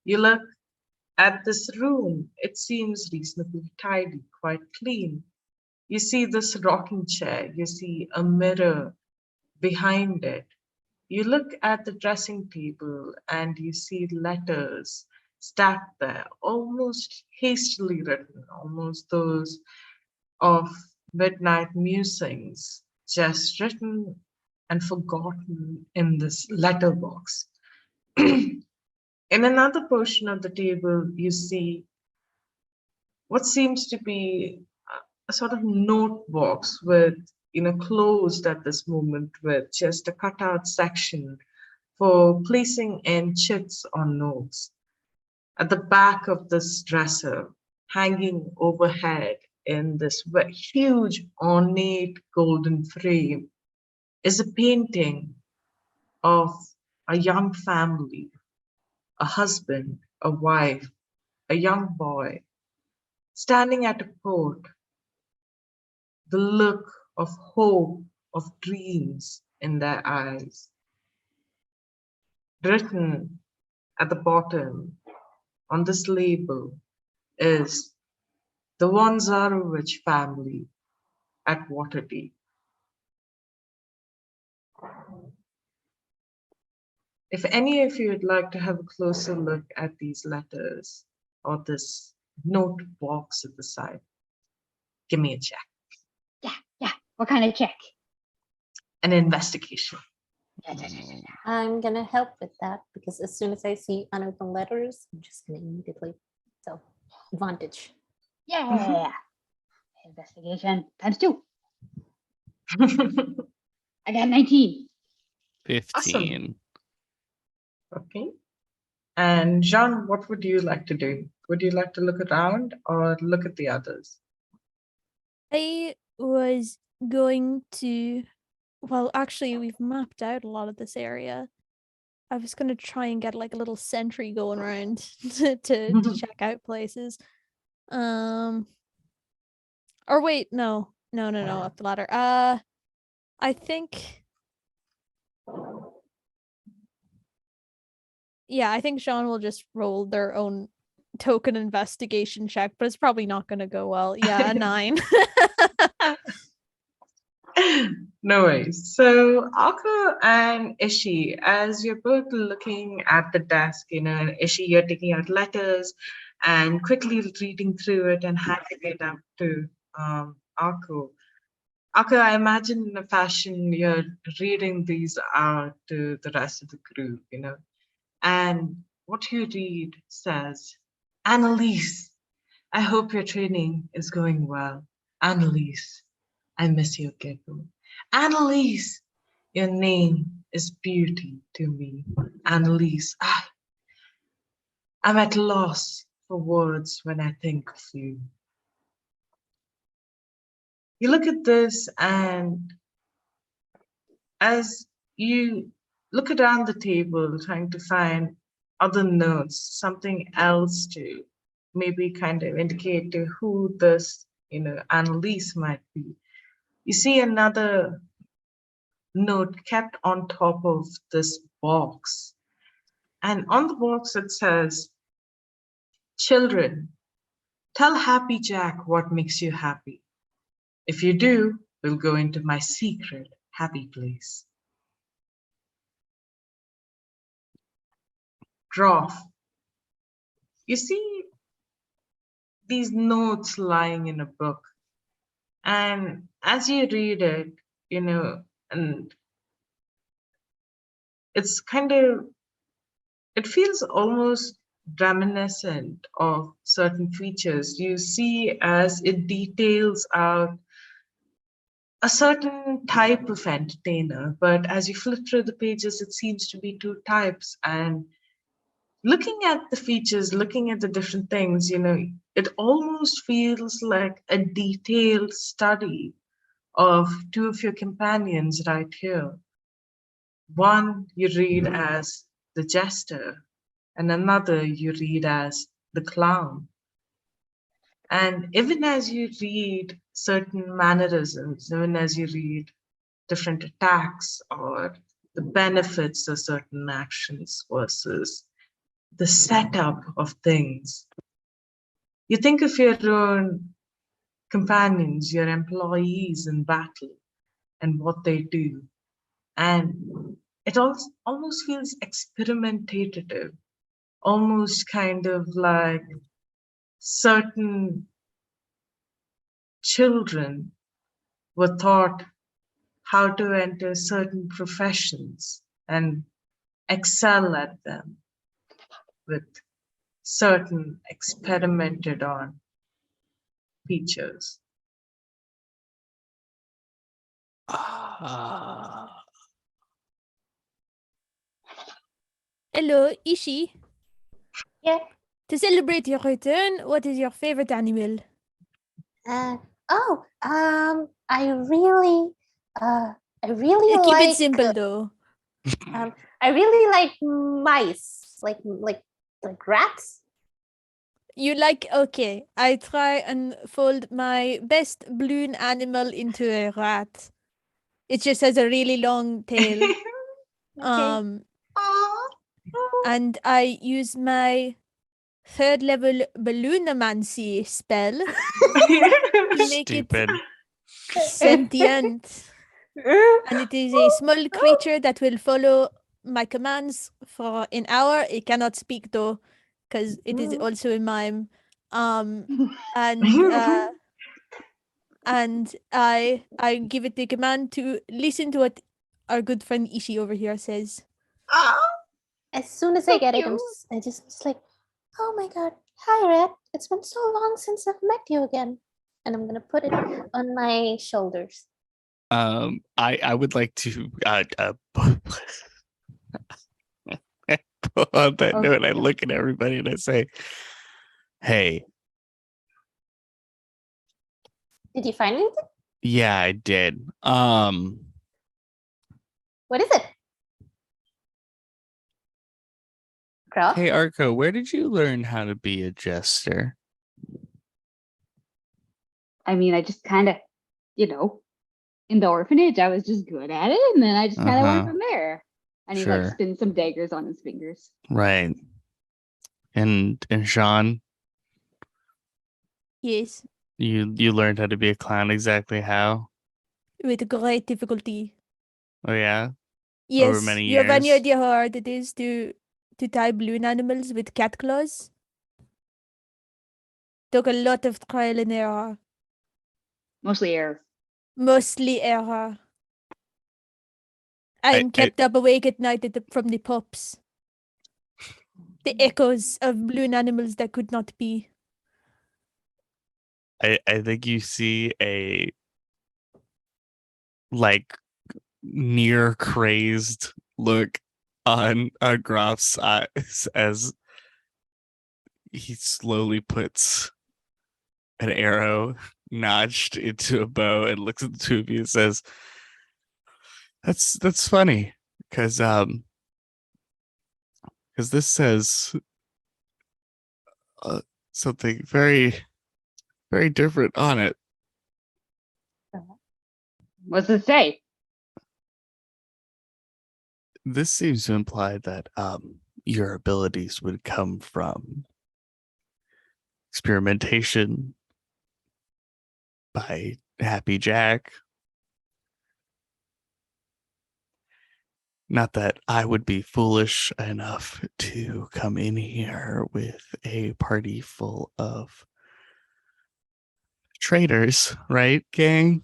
You look at this room, it seems reasonably tidy, quite clean. You see this rocking chair, you see a mirror behind it. You look at the dressing table and you see letters stacked there, almost hastily written, almost those of midnight musings, just written and forgotten in this letterbox. In another portion of the table, you see what seems to be a sort of note box with, closed at this moment with just a cutout section for placing in chits or notes. At the back of this dresser, hanging overhead in this huge ornate golden frame, is a painting of a young family, a husband, a wife, a young boy, standing at a port, the look of hope, of dreams in their eyes. Written at the bottom on this label is the Vonzarovich family at Waterdeep. If any of you would like to have a closer look at these letters or this note box at the side, give me a check. Yeah. What kind of check? An investigation. I'm gonna help with that because as soon as I see unopened letters, I'm just gonna immediately. So advantage. Yeah. Investigation times 2. I got 19. 15. Okay. And Jean, what would you like to do? Would you like to look around or look at the others? I was going to. Well, actually, we've mapped out a lot of this area. I was going to try and get like a little sentry going around to check out places. Or wait, no, up the ladder. I think. Yeah, I think Sean will just roll their own token investigation check, but it's probably not going to go well. Yeah, a 9. No worries. So Ako and Ishi, as you're both looking at the desk, and Ishi, you're taking out letters and quickly reading through it and handing it up to Ako. Ako, I imagine in a fashion you're reading these out to the rest of the group. And what you read says, Annalise, I hope your training is going well. Annalise, I miss your giggle. Annalise, your name is beauty to me. Annalise, I'm at loss for words when I think of you. You look at this, and as you look around the table trying to find other notes, something else to maybe kind of indicate to who this, Annalise might be, you see another note kept on top of this box. And on the box it says, children, tell Happy Jack what makes you happy. If you do, we'll go into my secret happy place. Droff, you see these notes lying in a book. And as you read it, and it's it feels almost reminiscent of certain features you see as it details out a certain type of entertainer. But as you flip through the pages, it seems to be two types. And looking at the features, looking at the different things, it almost feels like a detailed study of two of your companions right here. One you read as the jester, and another you read as the clown. And even as you read certain mannerisms, even as you read different attacks or the benefits of certain actions versus the setup of things, you think of your own companions, your employees in battle, and what they do. And it also almost feels experimentative, almost kind of like certain children were taught how to enter certain professions and excel at them with certain experimented on features. Hello, Ishi. Yeah. To celebrate your return, what is your favorite animal? I really Keep like it simple though. I really like mice, like rats. You like, okay, I try and fold my best balloon animal into a rat. It just has a really long tail. Okay. And I use my 3rd level balloonamancy spell to make Stupid. it sentient. And it is a small creature that will follow my commands for an hour. It cannot speak though, because it is also a mime. And I give it the command to listen to what our good friend Ishi over here says. As soon as I get it, I just like, oh my god, hi Red. It's been so long since I've met you again. And I'm gonna put it on my shoulders. I would like to on that note, I look at everybody and I say, hey. Did you find anything? Yeah, I did. What is it? Crow? Hey Arco, where did you learn how to be a jester? I mean, I just kind of, in the orphanage, I was just good at it, and then I just kind of went from there. And he like Sure. spins some daggers on his fingers. Right. And Sean, Yes, You learned how to be a clown exactly how? with great difficulty. Oh yeah? Over Yes, many you have any years? idea how hard it is to tie balloon animals with cat claws? Took a lot of trial and error, Mostly air. mostly error. I, I'm kept up awake at night from the pops, the echoes of balloon animals that could not be. I think you see a like near crazed look on Grof's eyes as he slowly puts an arrow notched into a bow and looks at the two of you and says, That's funny, because this says something very, very different on it. What's it say? This seems to imply that your abilities would come from experimentation by Happy Jack. Not that I would be foolish enough to come in here with a party full of traitors, right, gang?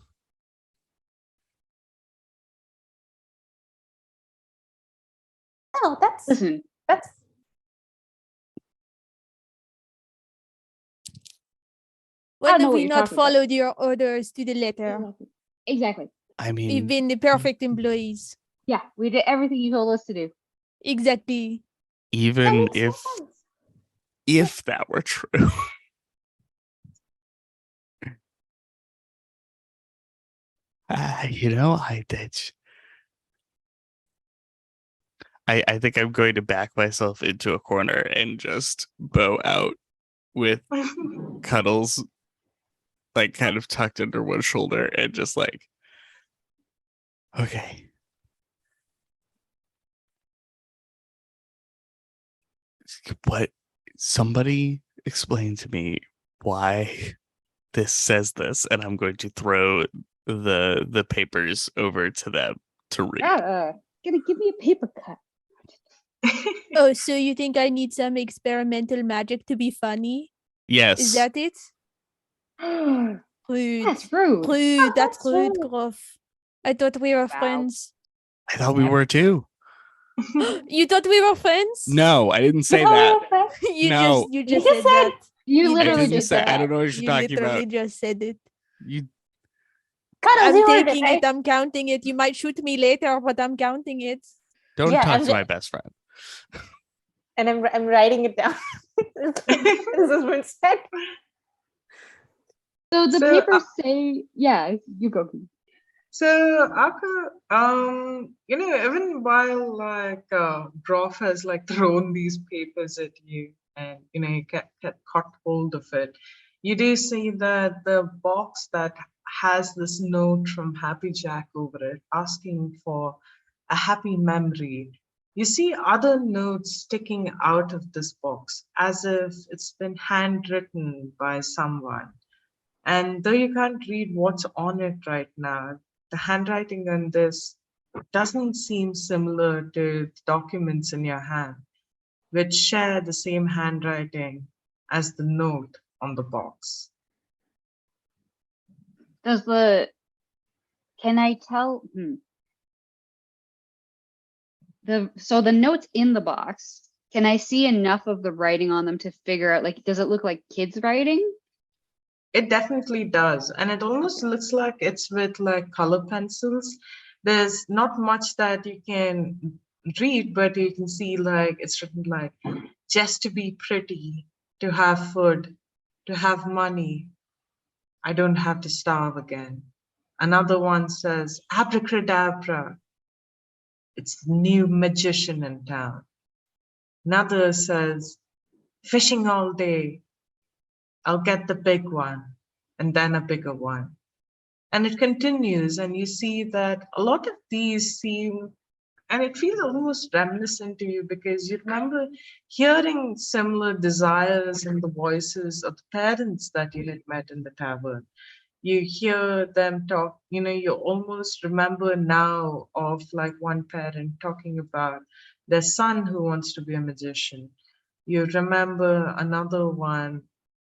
No, Listen, that's I When don't know have what we you're not talking about. followed your orders to the letter? Exactly. I We've mean, been the perfect employees. Yeah, we did everything you told us to do. Exactly. that even makes no sense. if that were true. I did. I think I'm going to back myself into a corner and just bow out with Cuddles like kind of tucked under one shoulder and just like, okay. What somebody explain to me why this says this, and I'm going to throw the papers over to them to read. Gonna give me a paper cut. Oh, so you think I need some experimental magic to be funny? Yes. Is that it? Rude. That's rude. Rude. That's That's rude, rude. Groff. I thought we were Wow. friends. I thought we were too. You thought we were friends? No, I didn't say Oh, that. real fast. You No. just You just just said said that. You You literally didn't just say. said I don't that. know what you're You talking literally about. just said it. You Cuddles, I'm you heard it, taking right? it. I'm counting it. You might shoot me later, but I'm counting it. don't Yeah, talk I'm to ju- my best friend. And I'm writing it down. This is what said. So the So, papers say, yeah, you go. Key. So, Aka, even while Groff has like thrown these papers at you and you get caught hold of it, you do see that the box that has this note from Happy Jack over it asking for a happy memory. You see other notes sticking out of this box as if it's been handwritten by someone. And though you can't read what's on it right now, the handwriting on this doesn't seem similar to the documents in your hand, which share the same handwriting as the note on the box. Can I tell? So the notes in the box, can I see enough of the writing on them to figure out, like, does it look like kids writing? It definitely does. And it almost looks like it's with like color pencils. There's not much that you can read, but you can see like it's written like just to be pretty, to have food, to have money. I don't have to starve again. Another one says abracadabra. It's the new magician in town. Another says fishing all day. I'll get the big one and then a bigger one. And it continues, and you see that a lot of these seem And it feels almost reminiscent to you because you remember hearing similar desires in the voices of the parents that you had met in the tavern. You hear them talk, you almost remember now of like one parent talking about their son who wants to be a magician. You remember another one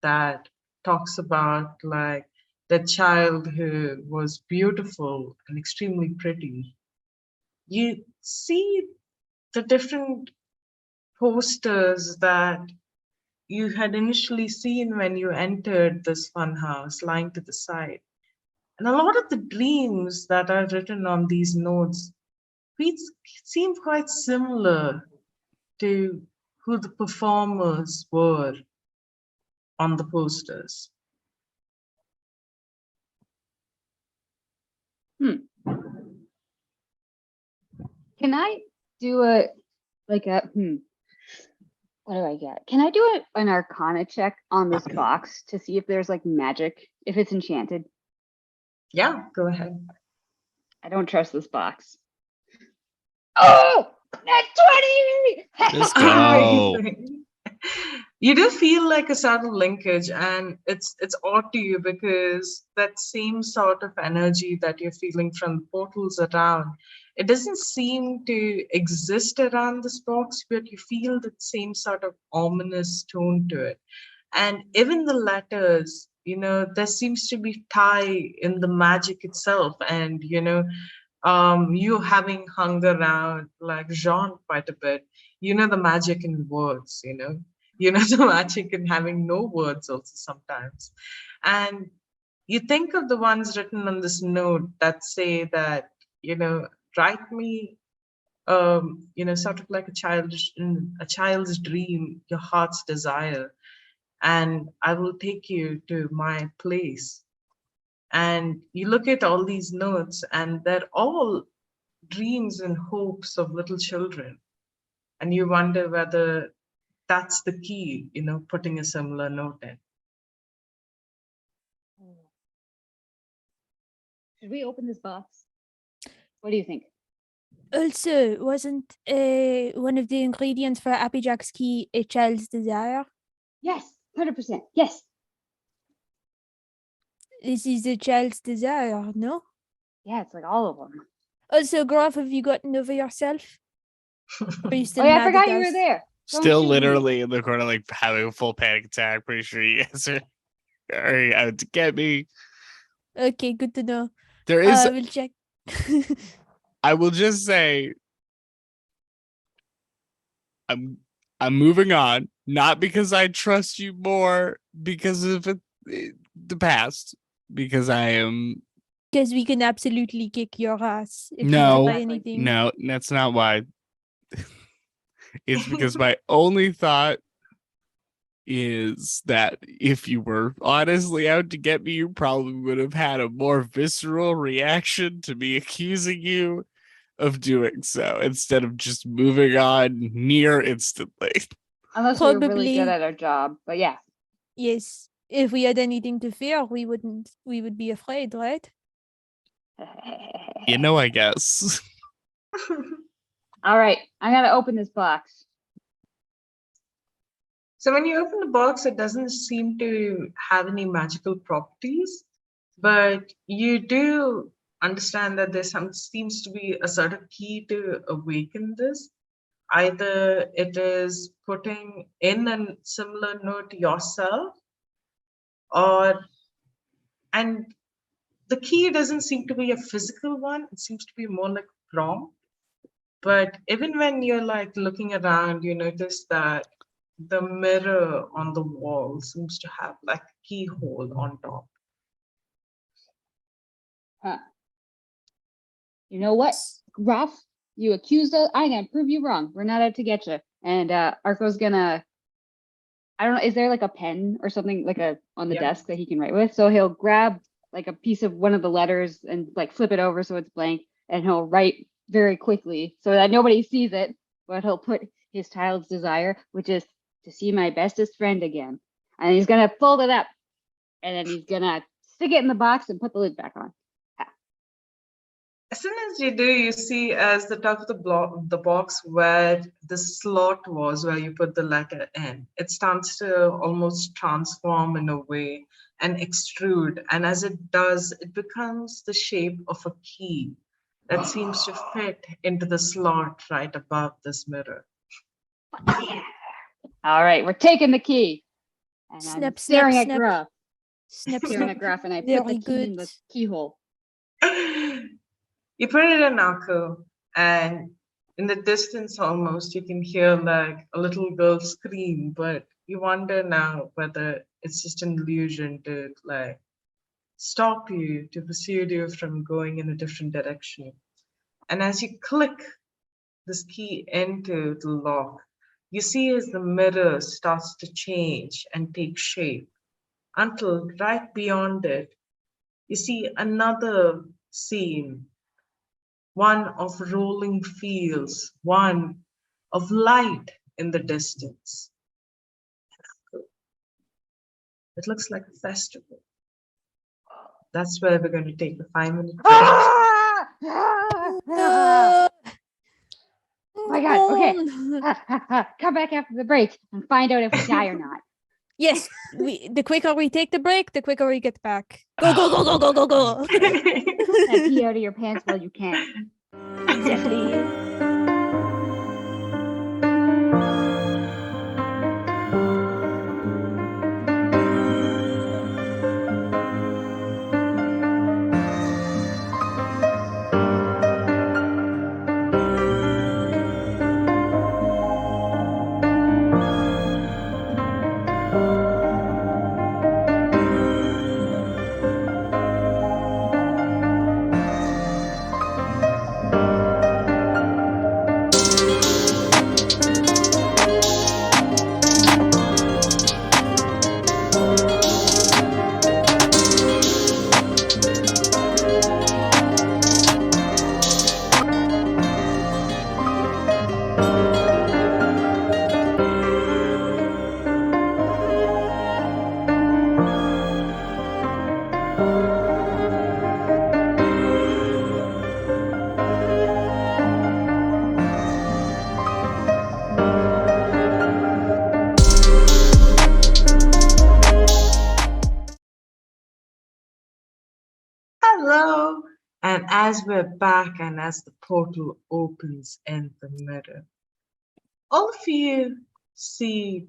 that talks about like the child who was beautiful and extremely pretty. You see the different posters that you had initially seen when you entered this fun house lying to the side. And a lot of the dreams that are written on these notes seem quite similar to who the performers were on the posters. Can I do a what do I get? Can I do an Arcana check on this box to see if there's like magic, if it's enchanted? Yeah, go ahead. I don't trust this box. Oh, that's 20! Let's go. Amazing. You do feel like a sort of linkage, and it's odd to you because that same sort of energy that you're feeling from portals around, it doesn't seem to exist around this box, but you feel that same sort of ominous tone to it. And even the letters, there seems to be tie in the magic itself, and you having hung around like Jean quite a bit, the magic in words, the magic in having no words also sometimes. And you think of the ones written on this note that say that, write me, sort of like a child's dream, your heart's desire, and I will take you to my place. And you look at all these notes, and they're all dreams and hopes of little children. And you wonder whether that's the key, putting a similar note in. Should we open this box? What do you think? Also, wasn't one of the ingredients for Applejack's key a child's desire? Yes, 100%. Yes. This is a child's desire, no? Yeah, it's like all of them. Also, Graf, have you gotten over yourself? Or are you Oh still yeah, I mad forgot at you were us? there. Don't Still shoot me. literally in the corner, like having a full panic attack. Pretty sure you guys are out to get me. Okay, good to know. There is, We'll check. I will just say, I'm moving on, not because I trust you more, because of the past, because I am. Because we can absolutely kick your ass if No, you try Exactly. anything. No, that's not why. It's because my only thought is that if you were honestly out to get me, you probably would have had a more visceral reaction to me accusing you of doing so instead of just moving on near instantly. Unless we were really good Probably. at our job. But yeah. Yes. If we had anything to fear, we would be afraid, right? I guess. All right, I'm gonna open this box. So when you open the box, it doesn't seem to have any magical properties, but you do understand that seems to be a sort of key to awaken this. Either it is putting in a similar note yourself, and the key doesn't seem to be a physical one. It seems to be more like a prompt. But even when you're like looking around, you notice that the mirror on the wall seems to have like a keyhole on top. Huh. You know what, Ruff? You accused us. I'm gonna prove you wrong. We're not out to get you. And Arco's gonna. I don't know. Is there like a pen or something like on the Yeah. desk that he can write with? So he'll grab like a piece of one of the letters and like flip it over so it's blank, and he'll write very quickly so that nobody sees it. But he'll put his child's desire, which is to see my bestest friend again, and he's gonna fold it up, and then he's gonna stick it in the box and put the lid back on. As soon as you do, you see as the top of the box where the slot was, where you put the letter in, it starts to almost transform in a way and extrude. And as it does, it becomes the shape of a key that seems to fit into the slot right above this mirror. Yeah. All right, we're taking the key. And I'm Snap, snap, staring at snap. Gruff. Snap, Staring snap. at Gruff, and I put Very the key in the good. keyhole. You put it in Akko, and in the distance almost you can hear like a little girl scream, but you wonder now whether it's just an illusion to like stop you, to persuade you from going in a different direction. And as you click this key into the lock, you see as the mirror starts to change and take shape until right beyond it, you see another scene, one of rolling fields, one of light in the distance. It looks like a festival. That's where we're going to take a 5-minute break. Ah! Ah! Ah! Uh, Oh my God, okay. no. Come back after the break and find out if we die or not. Yes, the quicker we take the break, the quicker we get back. Go, go, go, go, go, go, go. And pee out of your pants while you can. Exactly. Hello. And as we're back and as the portal opens in the mirror, all of you see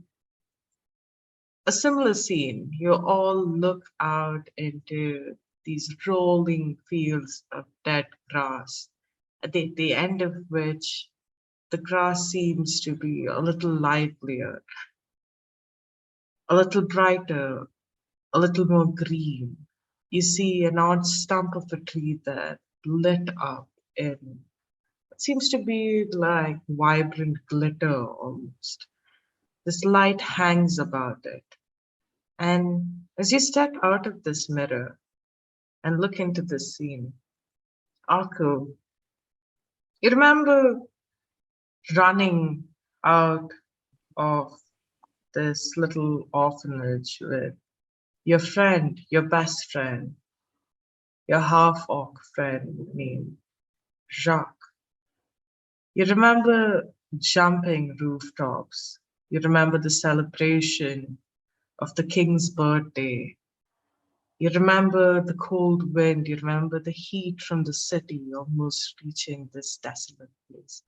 a similar scene. You all look out into these rolling fields of dead grass, at the end of which the grass seems to be a little livelier, a little brighter, a little more green. You see an odd stump of a tree that lit up in what seems to be like vibrant glitter almost. This light hangs about it. And as you step out of this mirror and look into this scene, Arko, you remember running out of this little orphanage with your friend, your best friend, your half-orc friend named Jacques. You remember jumping rooftops. You remember the celebration of the king's birthday. You remember the cold wind. You remember the heat from the city almost reaching this desolate place.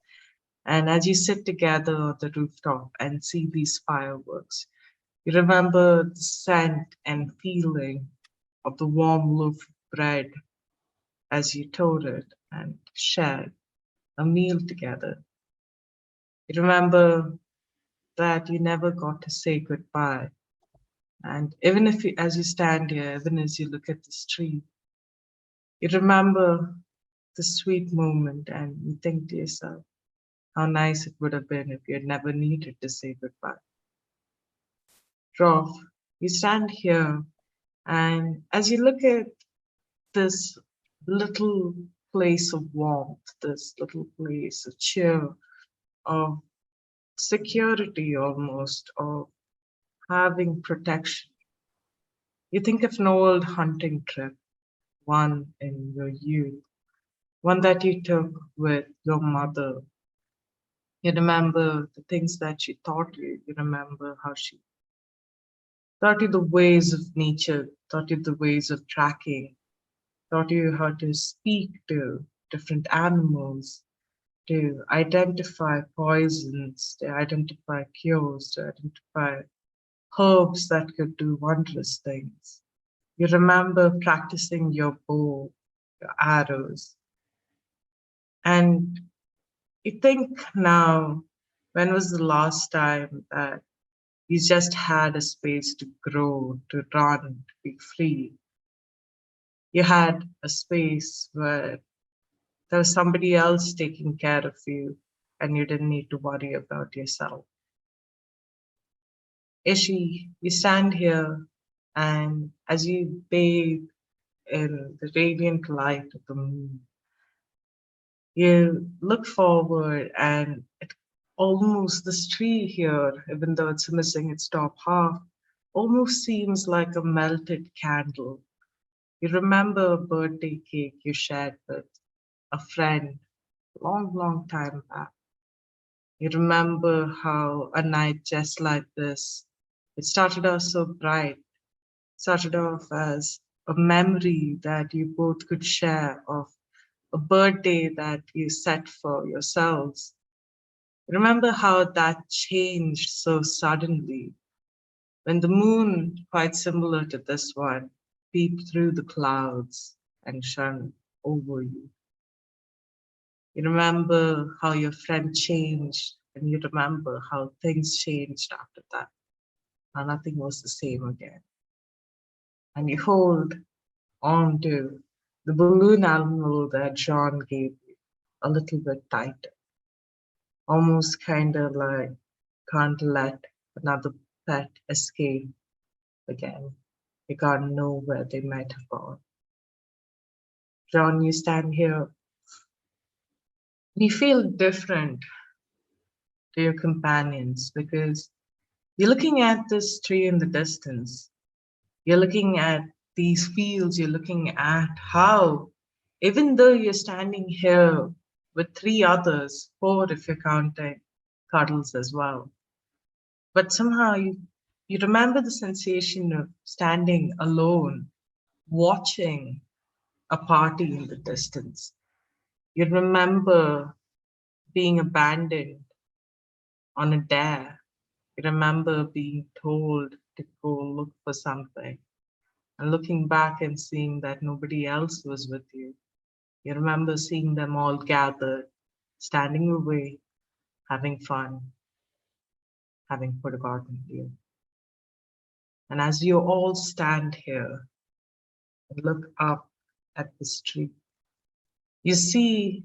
And as you sit together on the rooftop and see these fireworks, you remember the scent and feeling of the warm loaf of bread as you tore it and shared a meal together. You remember that you never got to say goodbye. And even if you, as you stand here, even as you look at this tree, you remember the sweet moment and you think to yourself, how nice it would have been if you had never needed to say goodbye. Rolf, you stand here, and as you look at this little place of warmth, this little place of cheer, of security almost, of having protection, you think of an old hunting trip, one in your youth, one that you took with your mother. You remember the things that she taught you. You remember how she taught you the ways of nature, taught you the ways of tracking, taught you how to speak to different animals, to identify poisons, to identify cures, to identify herbs that could do wondrous things. You remember practicing your bow, your arrows, and you think now, when was the last time that you just had a space to grow, to run, to be free? You had a space where there was somebody else taking care of you and you didn't need to worry about yourself. Ishi, you stand here and as you bathe in the radiant light of the moon, you look forward and it almost this tree here, even though it's missing its top half, almost seems like a melted candle. You remember a birthday cake you shared with a friend long, long time back. You remember how a night just like this, it started off so bright, started off as a memory that you both could share of a birthday that you set for yourselves. Remember how that changed so suddenly when the moon, quite similar to this one, peeped through the clouds and shone over you. You remember how your friend changed, and you remember how things changed after that. Now nothing was the same again. And you hold on to the balloon animal that John gave you a little bit tighter, almost kind of like can't let another pet escape again. You can't know where they might have gone. John, you stand here. You feel different to your companions because you're looking at this tree in the distance. You're looking at these fields. You're looking at how, even though you're standing here with three others, four if you're counting Cuddles as well, but somehow you remember the sensation of standing alone, watching a party in the distance. You remember being abandoned on a dare. You remember being told to go look for something and looking back and seeing that nobody else was with you. You remember seeing them all gathered, standing away, having fun, having forgotten you. And as you all stand here and look up at the street, you see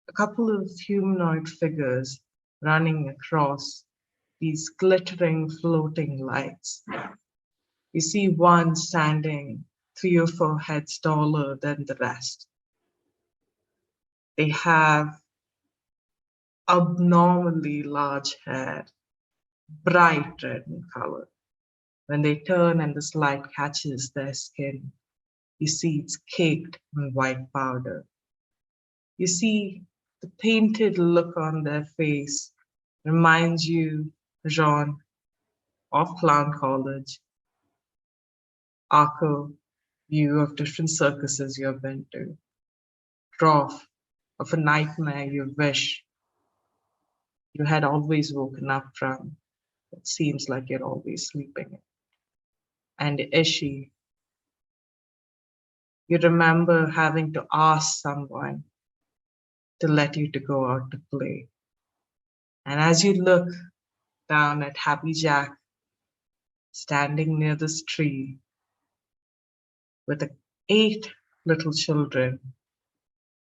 a couple of humanoid figures running across these glittering floating lights. You see one standing 3 or 4 heads taller than the rest. They have abnormally large hair, bright red in color. When they turn and this light catches their skin, you see it's caked in white powder. You see the painted look on their face reminds you, Jean, of Clown College, Arco, view of different circuses you have been to, trough of a nightmare you wish you had always woken up from. It seems like you're always sleeping. And Ishi, you remember having to ask someone to let you to go out to play. And as you look down at Happy Jack standing near this tree with 8 little children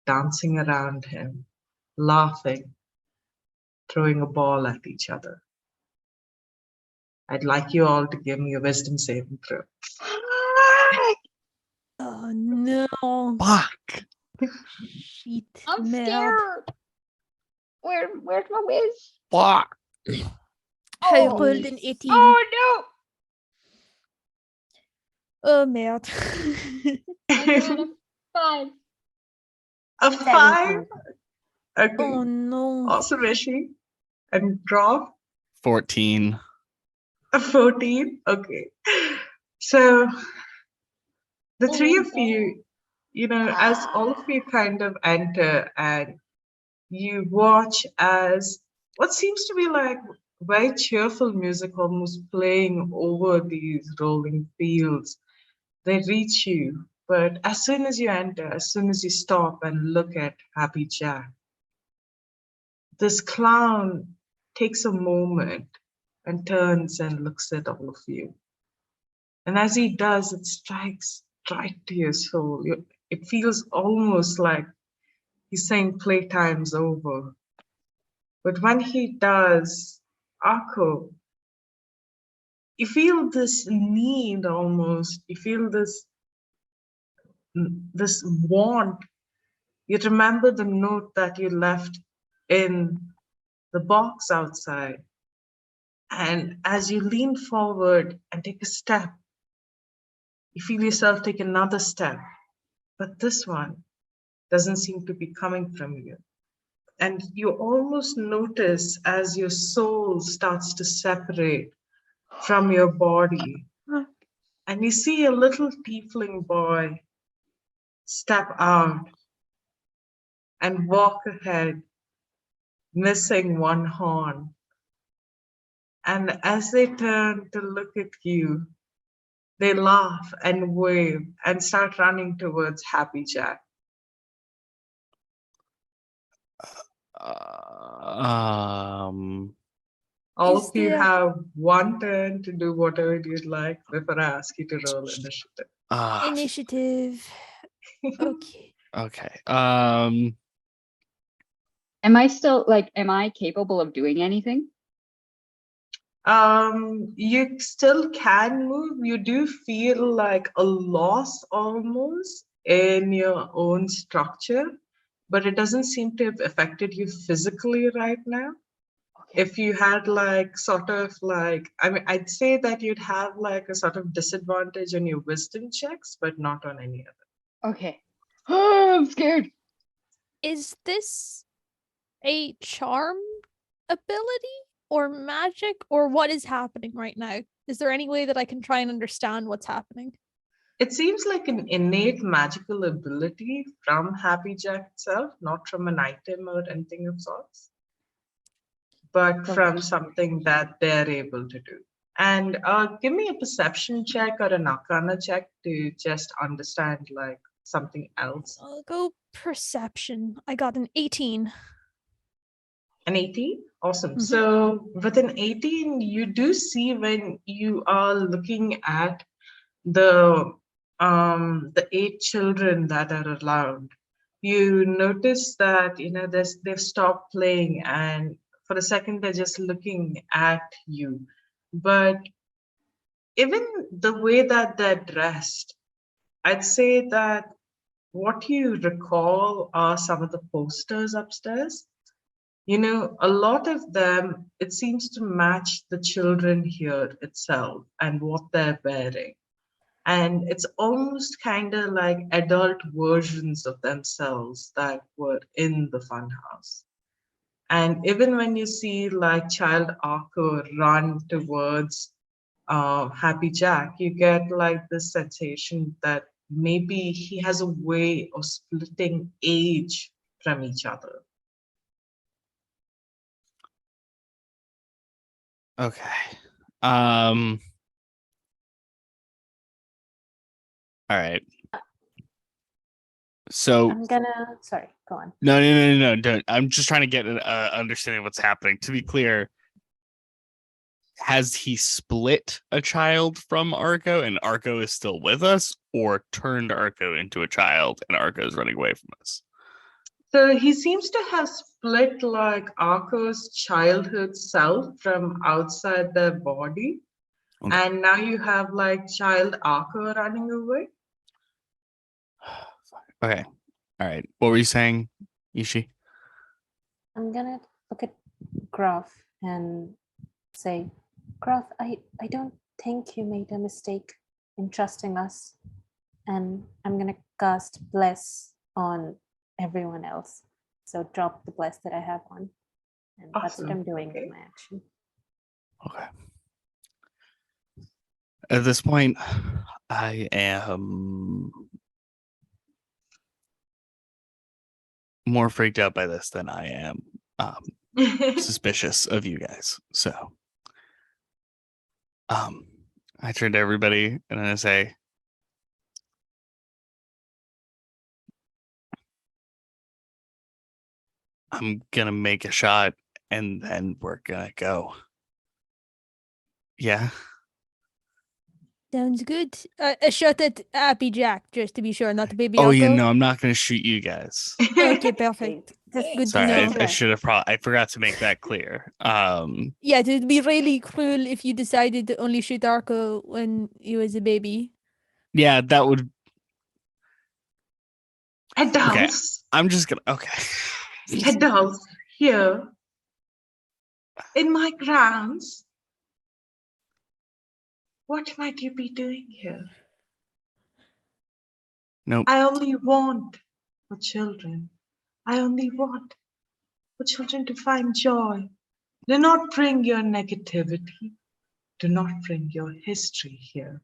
dancing around him, laughing, throwing a ball at each other. I'd like you all to give me a wisdom saving throw. Oh no. Fuck. Shit. I'm Merde. scared. Where's my whiz? Fuck. Hij Oh. rolled een 18. Oh no! Oh merde. I got a 5. A 5. 17. Okay. Oh no. Awesome, Ishi. And Prof, 14. a 14. Okay. So the three Oh, of you, as all of you kind of enter and you watch as what seems to be like very cheerful music almost playing over these rolling fields. They reach you, but as soon as you enter, as soon as you stop and look at Happy Jack, this clown takes a moment and turns and looks at all of you. And as he does, it strikes right to your soul. It feels almost like he's saying playtime's over. But when he does, Akko, you feel this need almost, you feel this want. You remember the note that you left in the box outside. And as you lean forward and take a step, you feel yourself take another step. But this one doesn't seem to be coming from you. And you almost notice as your soul starts to separate from your body. And you see a little tiefling boy step out and walk ahead, missing one horn. And as they turn to look at you, they laugh and wave and start running towards Happy Jack. All Is of you there have one turn to do whatever you'd like before I ask you to roll initiative. initiative? Okay. Okay. Am I still am I capable of doing anything? You still can move. You do feel like a loss almost in your own structure, but it doesn't seem to have affected you physically right now. If you had I'd say that you'd have like a sort of disadvantage on your wisdom checks, but not on any other. Okay. I'm scared. Is this a charm ability or magic or what is happening right now? Is there any way that I can try and understand what's happening? It seems like an innate magical ability from Happy Jack itself, not from an item or anything of sorts, but from something that they're able to do. And give me a perception check or an arcana check to just understand like something else. I'll go perception. I got an 18. An 18? Awesome. Mhm. So with an 18, you do see when you are looking at the 8 children that are around, you notice that they've stopped playing and for a second they're just looking at you. But even the way that they're dressed, I'd say that what you recall are some of the posters upstairs. A lot of them, it seems to match the children here itself and what they're wearing. And it's almost kind of like adult versions of themselves that were in the funhouse. And even when you see like child Arthur run towards Happy Jack, you get like this sensation that maybe he has a way of splitting age from each other. Okay. All right. So I'm gonna. Sorry, go on. no. Don't. I'm just trying to get an understanding of what's happening. To be clear, has he split a child from Arco and Arco is still with us, or turned Arco into a child and Arco is running away from us? So he seems to have split like Arco's childhood self from outside their body. Okay. And now you have like child Arco running away. Okay. All right. What were you saying, Ishi? I'm gonna look at Groff and say, Groff, I don't think you made a mistake in trusting us. And I'm gonna cast Bless on everyone else. So drop the bless that I have on. And that's what Awesome. I'm doing Okay. with my action. Okay. At this point, I am more freaked out by this than I am suspicious of you guys. So I turn to everybody and I say, I'm gonna make a shot and then we're gonna go. Yeah. Sounds good. A shot at Happy Jack, just to be sure, not the baby Oh, yeah, Arco. no, I'm not gonna shoot you guys. Okay, perfect. That's good Sorry, to know. I should have I forgot to make that clear. Yeah, it would be really cruel if you decided to only shoot Arco when he was a baby. Yeah, that would Adults, I'm just gonna okay. adults here in my grounds. What might you be doing here? Nope. I only want for children. I only want for children to find joy. Do not bring your negativity. Do not bring your history here.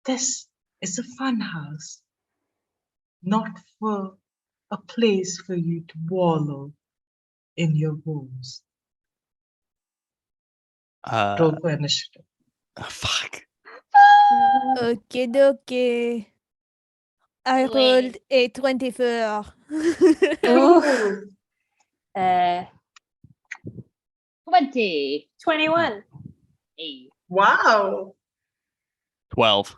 This is a fun house, not for a place for you to wallow in your wounds. Roll for initiative. Fuck. Okay, okay. I Wait. rolled a 24. Ooh. 20. 21. Hey. Wow, 12.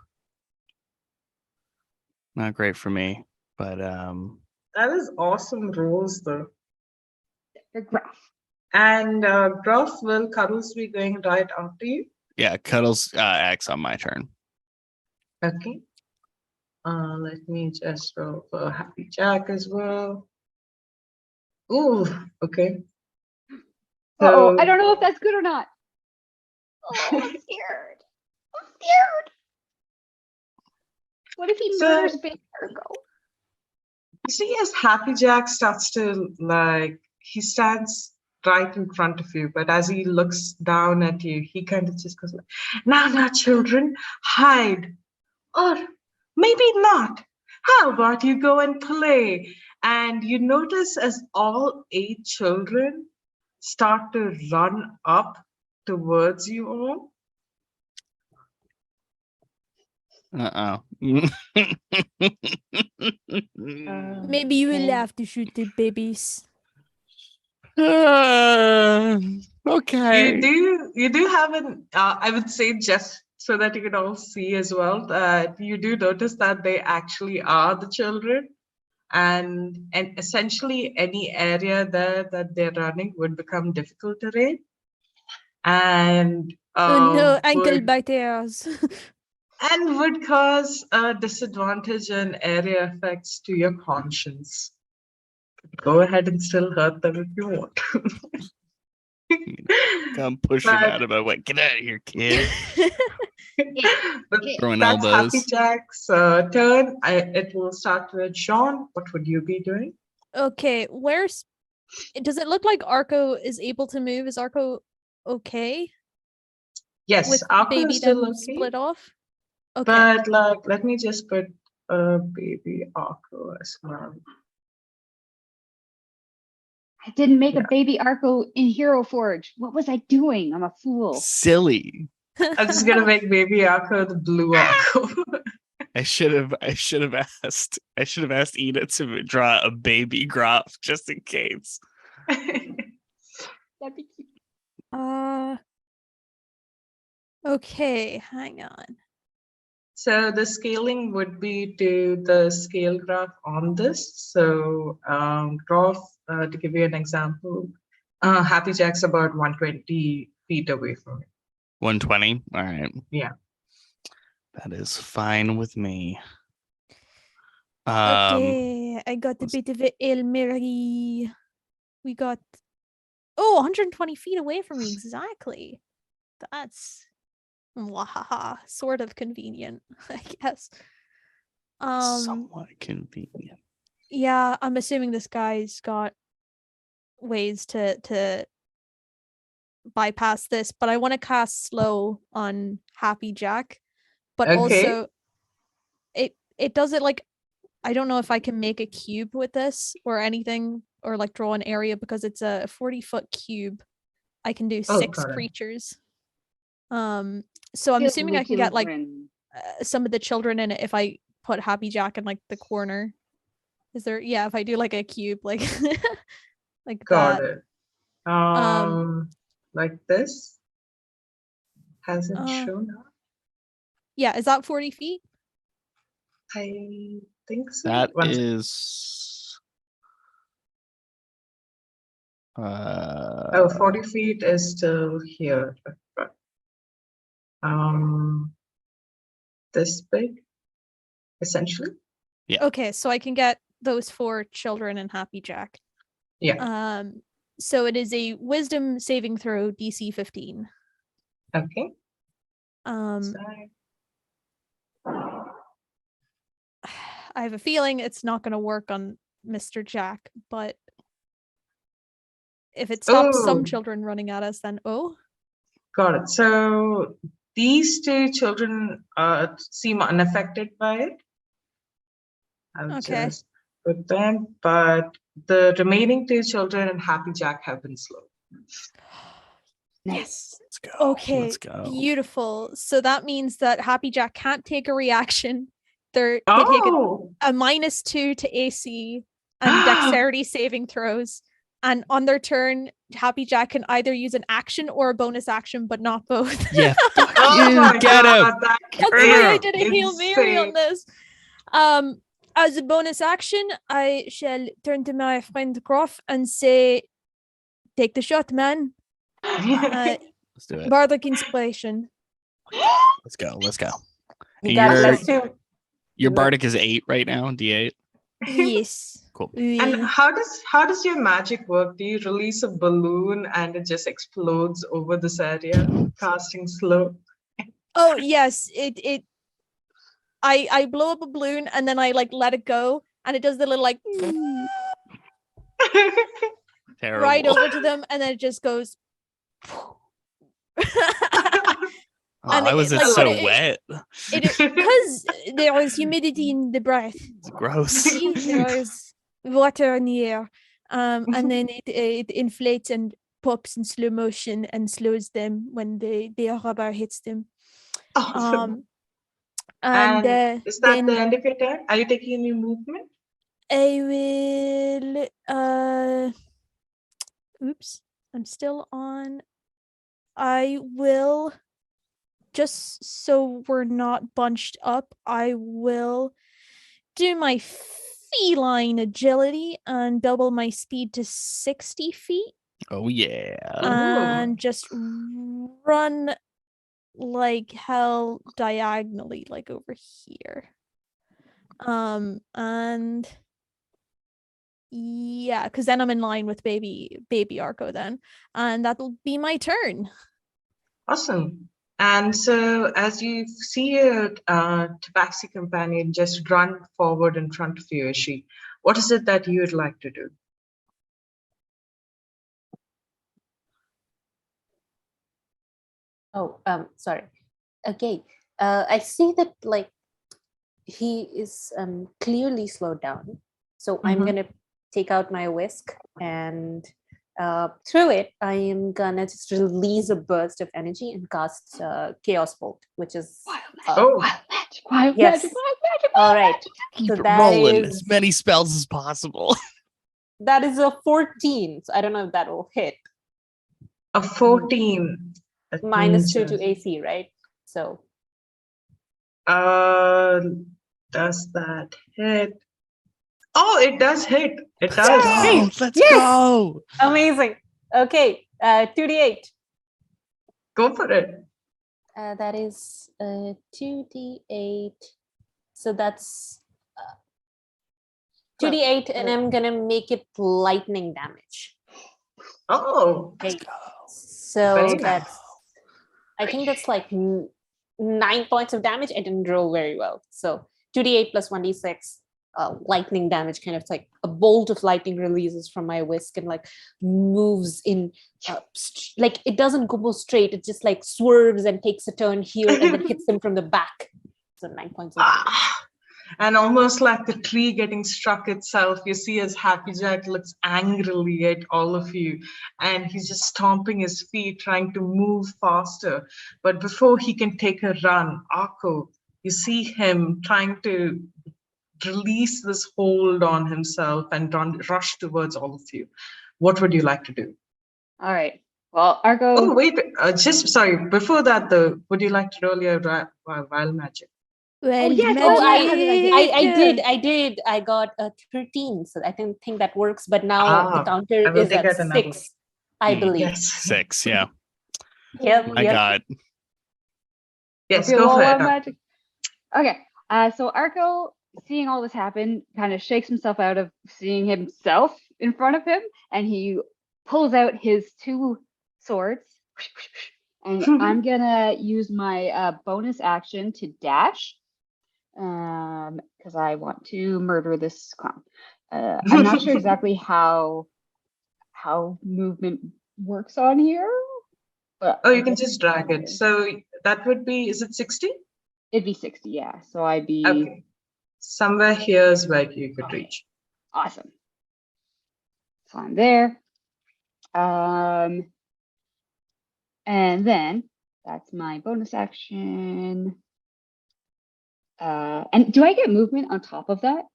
Not great for me, but that is awesome rolls though. They're gruff. And Groff will Cuddles be going right after you. yeah, Cuddles acts on my turn. Okay. Let me just roll for Happy Jack as well. Ooh, okay. Uh-oh, I So don't know if that's good or not. Oh, I'm scared. I'm scared. What if he So- murders Baby Argo? you see, as Happy Jack starts to he stands right in front of you, but as he looks down at you, he kind of just goes like, now, children, hide. Or maybe not. How about you go and play? And you notice as all 8 children start to run up towards you all. Maybe you will Okay. have to shoot the babies. Okay. You do have an I would say, just so that you can all see as well, that you do notice that they actually are the children, and essentially any area there that they're running would become difficult terrain, and Oh no, ankle would biters. cause a disadvantage and area effects to your conscience. Go ahead and still hurt them if you want. Come pushing But- out of my way. Get out of here, kid. But Throwing that's Happy elbows. Jack's turn. It will start with Sean. What would you be doing? Okay, does it look like Arco is able to move? Is Arco okay Yes, with Arco baby is still them okay. split off? Okay. But let me just put baby Arco as well. I didn't make Yeah. a Baby Arco in Hero Forge. What was I doing? I'm a fool. Silly. I'm just gonna make baby Arco the blue Arco. I should have asked Ina to draw a baby Groff just in case. That'd be cute. Okay, hang on. So the scaling would be to the scale graph on this. So graph, to give you an example, Happy Jack's about 120 feet away from it. 120. All right. Yeah. That is fine with me. Okay, I got a bit of a Hail Mary. We got 120 feet away from me exactly. That's wahaha, sort of convenient, I guess. Somewhat convenient. Yeah, I'm assuming this guy's got ways to bypass this, but I want to cast slow on Happy Jack, but Okay. also it does it like I don't know if I can make a cube with this or anything or like draw an area because it's a 40-foot cube. I can do Oh, 6 got it. creatures. So I'm Kill assuming the I can get like children. some of the children in it if I put Happy Jack in like the corner. Is there? Yeah, if I do like a cube, like like Got that. it. Like this hasn't Uh, shown up. yeah, is that 40 feet? I think so. That One sec. is. Oh, 40 feet is still here. This big, essentially. Yeah. Okay, so I can get those 4 children in Happy Jack. Yeah. So it is a Wisdom saving throw DC 15. Okay. Um, So- I have a feeling it's not going to work on Mr. Jack, but if it stops some Oh. children running at us, then Got it. So these 2 children seem unaffected by it. I'll Okay. just put them, but the remaining 2 children and Happy Jack have been slow. Nice. Let's go. Okay, Let's go. beautiful. So that means that Happy Jack can't take a reaction. They take Oh, a -2 to AC and dexterity saving throws. And on their turn, Happy Jack can either use an action or a bonus action, but not both. Yeah. Fuck oh you. my Get him. God, that That's why I is did a Hail Mary on insane. this. As a bonus action, I shall turn to my friend Groff and say, "Take the shot, man." Let's do it. Bardic inspiration. Let's go. Let's go. You And got a your- +2. Your bardic is 8 right now. D8. Yes. Cool. And how does your magic work? Do you release a balloon and it just explodes over this area, casting slow? Oh yes, I blow up a balloon and then I like let it go and it does the little like Terrible. right over to them and then it just goes. and Why was it like, so it- wet? Because there is humidity in the breath. It's gross. See, there is water in the air, and then it inflates and pops in slow motion and slows them when the rubber hits them. Awesome. And Is that then the end of your turn? Are you taking any movement? I will. Oops, I'm still on. I will. Just so we're not bunched up, I will do my feline agility and double my speed to 60 feet Oh yeah. and just run like hell diagonally, like over here. And yeah, because then I'm in line with baby Arco then, and that'll be my turn. Awesome. And so as you see your tabaxi companion just run forward in front of you, Ishi, what is it that you would like to do? Oh, sorry. Okay. I see that like he is clearly slowed down. So I'm Mhm. gonna take out my whisk and through it, I am gonna just release a burst of energy and cast Chaos Bolt, which is Oh. Wild yes. magic, wild magic. All right. Keep So it that rolling. is- As many spells as possible. that is a 14. So I don't know if that will hit. A 14. Let me -2 to just- AC, right? So Does that hit? Oh, it does hit. It does. Oh, let's Yes! go. amazing. Okay, 2d8. Go for it. That is 2d8. So that's 2d8, and I'm gonna make it lightning damage. Oh, Okay. go. So Very that's, I think that's like 9 points of damage. I didn't roll very well. So 2d8 plus 1d6. lightning damage, kind of like a bolt of lightning releases from my whisk and like moves in, like it doesn't go straight. It just like swerves and takes a turn here and then hits him from the back. So 9 points of damage. And almost like the tree getting struck itself, you see as Happy Jack looks angrily at all of you, and he's just stomping his feet, trying to move faster. But before he can take a run, Akko, you see him trying to release this hold on himself and rush towards all of you. What would you like to do? All right. Well, Argo. Oh, wait, just sorry. Before that, though, would you like to roll your wild magic? Well, yes, I did. I got a 13, so I didn't think that works. But now the counter I will is take at that another 6, I believe. Yes. 6, yeah. Yep. I got. Yes, Okay, go well, for wild it. magic. Okay. So Arco, seeing all this happen, kind of shakes himself out of seeing himself in front of him, and he pulls out his 2 swords. And I'm gonna use my bonus action to dash, because I want to murder this clown. I'm not sure exactly how movement works on here, but Oh, you can just drag it. So that would be, is it 60? It'd be 60, yeah. So I'd be Okay. Somewhere here is where you could reach. awesome. So I'm there. And then that's my bonus action. And do I get movement on top of that?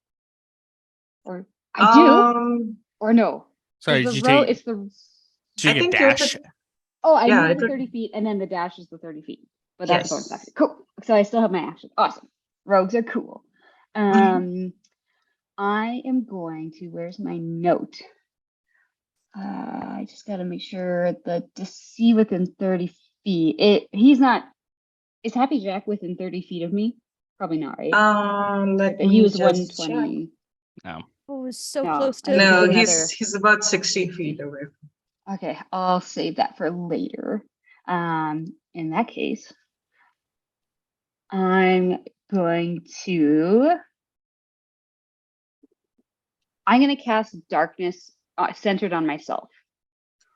Or I do? Or no? Sorry, It's did you the row, take? it's the Did you I get think dash? oh, I Yeah, moved it the would- 30 feet and then the dash is the 30 feet. But that's a bonus Yes. action. Cool. So I still have my action. Awesome. Rogues are cool. I am going to, where's my note? I just gotta make sure the DC within 30 feet. He's not, is Happy Jack within 30 feet of me? Probably not, right? Let He me was just 120. No. Oh, so No, close I to think No, another- he's about 60 feet away. Okay, I'll save that for later. In that case, I'm going to cast darkness centered on myself.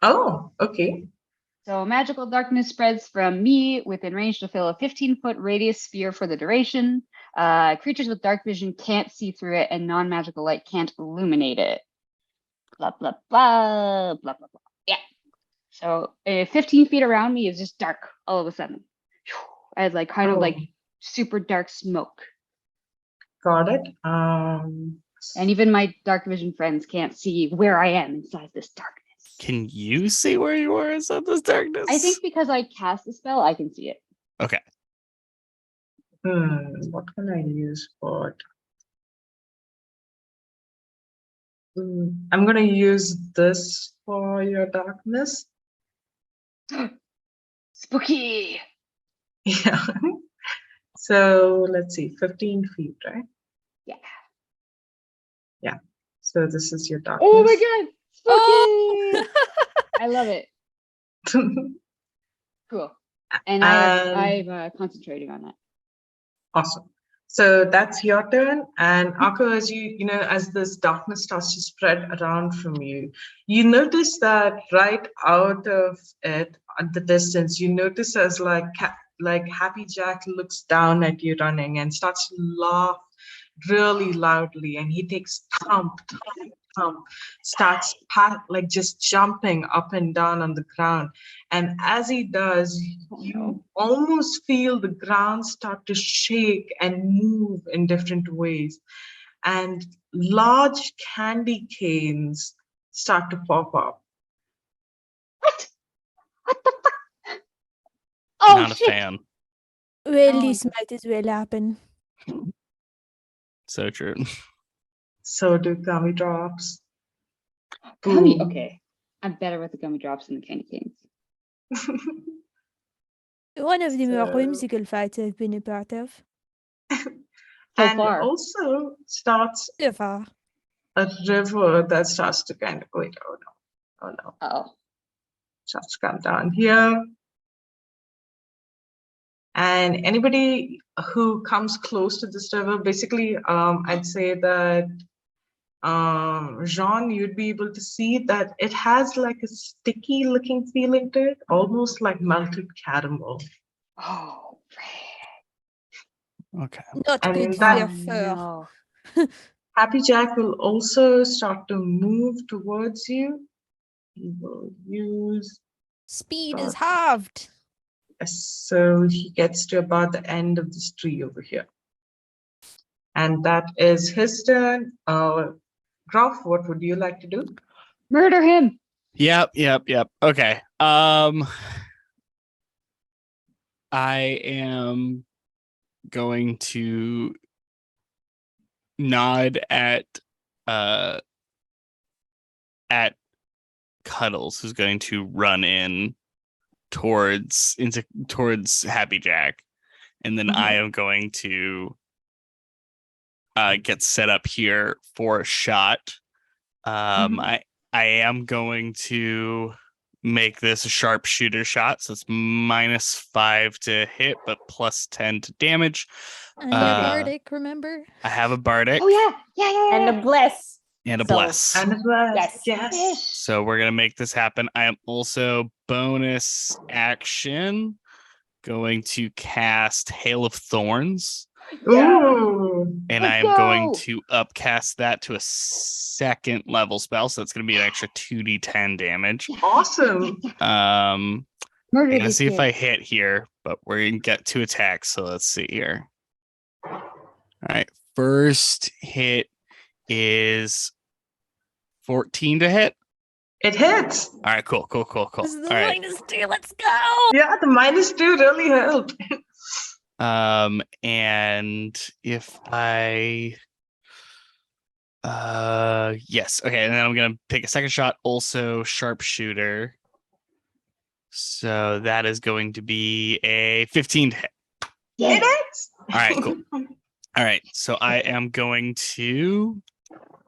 Oh, okay. So magical darkness spreads from me within range to fill a 15-foot radius sphere for the duration. Creatures with dark vision can't see through it, and non-magical light can't illuminate it. Blah, blah, blah, blah, blah, blah. Yeah. So 15 feet around me is just dark all of a sudden. As like kind of like super dark smoke. Got it. And even my dark vision friends can't see where I am inside this darkness. Can you see where you are inside this darkness? I think because I cast the spell, I can see it. Okay. What can I use for it? I'm gonna use this for your darkness. Spooky. Yeah. So let's see, 15 feet, right? Yeah. Yeah. So this is your darkness. Oh my god. Spooky. Oh! I love it. Cool. And I'm concentrating on that. Awesome. So that's your turn. And Akko, as as this darkness starts to spread around from you, you notice that right out of it at the distance, you notice as like Happy Jack looks down at you running and starts to laugh really loudly, and he takes thump, starts like just jumping up and down on the ground. And as he does, you almost feel the ground start to shake and move in different ways. And large candy canes start to pop up. What the fuck? Oh Not a shit. fan. Well, Oh, this might as well happen. So true. So do gummy drops. Gummy. Boom. Okay. I'm better with the gummy drops than the candy canes. One of the more So- whimsical fights I've been a part of. So And far. also starts So far. a river that starts to kind of wait. Oh no. Oh. Starts to come down here. And anybody who comes close to this river, basically, I'd say that Jean, you'd be able to see that it has like a sticky looking feeling to it, almost like melted caramel. Oh, Okay. Not And good that- for fur. no. Happy Jack will also start to move towards you. He will use, Speed is halved. so he gets to about the end of this tree over here. And that is his turn. Groff, what would you like to do? Murder him. Yep. Okay. I am going to nod at Cuddles, who's going to run in towards Happy Jack, and then I am going to get set up here for a shot. I am going to make this a sharpshooter shot, so it's -5 to hit, but +10 to damage. And your bardic, remember? I have a bardic Oh yeah. And a bless. and a So- bless. And a blast. Yes. Yes. So we're gonna make this happen. I am also bonus action going to cast Hail of Thorns, Ooh. and Let's I am going go. to upcast that to a 2nd level spell. So it's gonna be an extra 2d10 damage. Awesome. I'm Murder gonna these see if I kids. hit here, but we're gonna get 2 attacks. So let's see here. All right, first hit is 14 to hit. It hits. All right, cool. This is All the right. -2. Let's go. Yeah, the -2 really helped. And if I yes, okay, and then I'm gonna take a second shot, also sharpshooter. So that is going to be a 15 to hit. It is. All right, cool. All right, so I am going to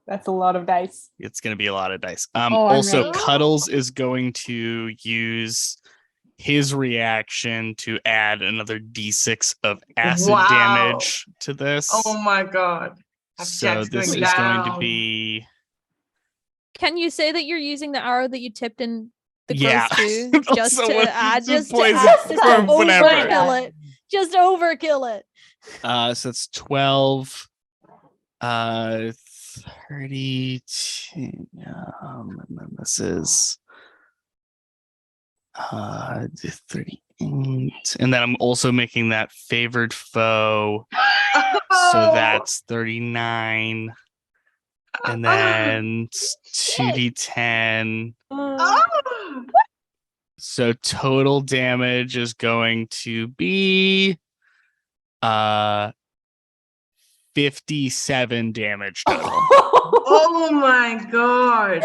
That's a lot of dice. it's gonna be a lot of dice. I'm Also ready. Cuddles is going to use his reaction to add another d6 of acid Wow. damage to this. Oh my god. So Jack's this going is going to down. be Can you say that you're using the arrow that you tipped in the Yeah. growth too? Just Also, to what- add, the just to poison add, just to for whatever. overkill it. Just overkill it. So it's 12 32 and then this is 38, and then I'm also making that favored foe, so that's 39, and then 2d10. Oh. So total damage is going to be 57 damage total. Oh my god.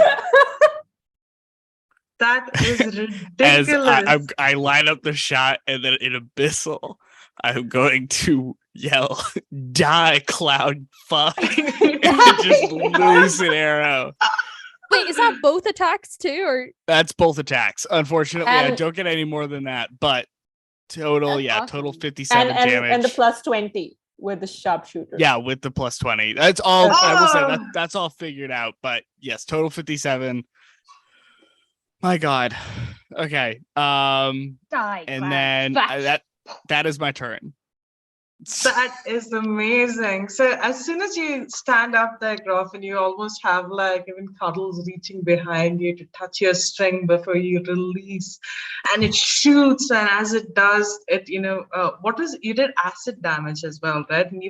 That is As ridiculous. I line up the shot, and then in Abyssal, I'm going to yell, "Die, Cloud! Fuck!" and just lose an arrow. Wait, is that both attacks too, or That's both attacks. Unfortunately, I And- don't get any more than that, but total, That's yeah, awesome. total 57 damage. and the +20 with the sharpshooter. Yeah, with the +20. That's all. I will say Oh. that's all figured out. But yes, total 57. My God. Okay. Die. And Cloud. then Fetch. that is my turn. That is amazing. So as soon as you stand up there, Groff, and you almost have like even Cuddles reaching behind you to touch your string before you release, and it shoots, and as it does, it you did acid damage as well, right? And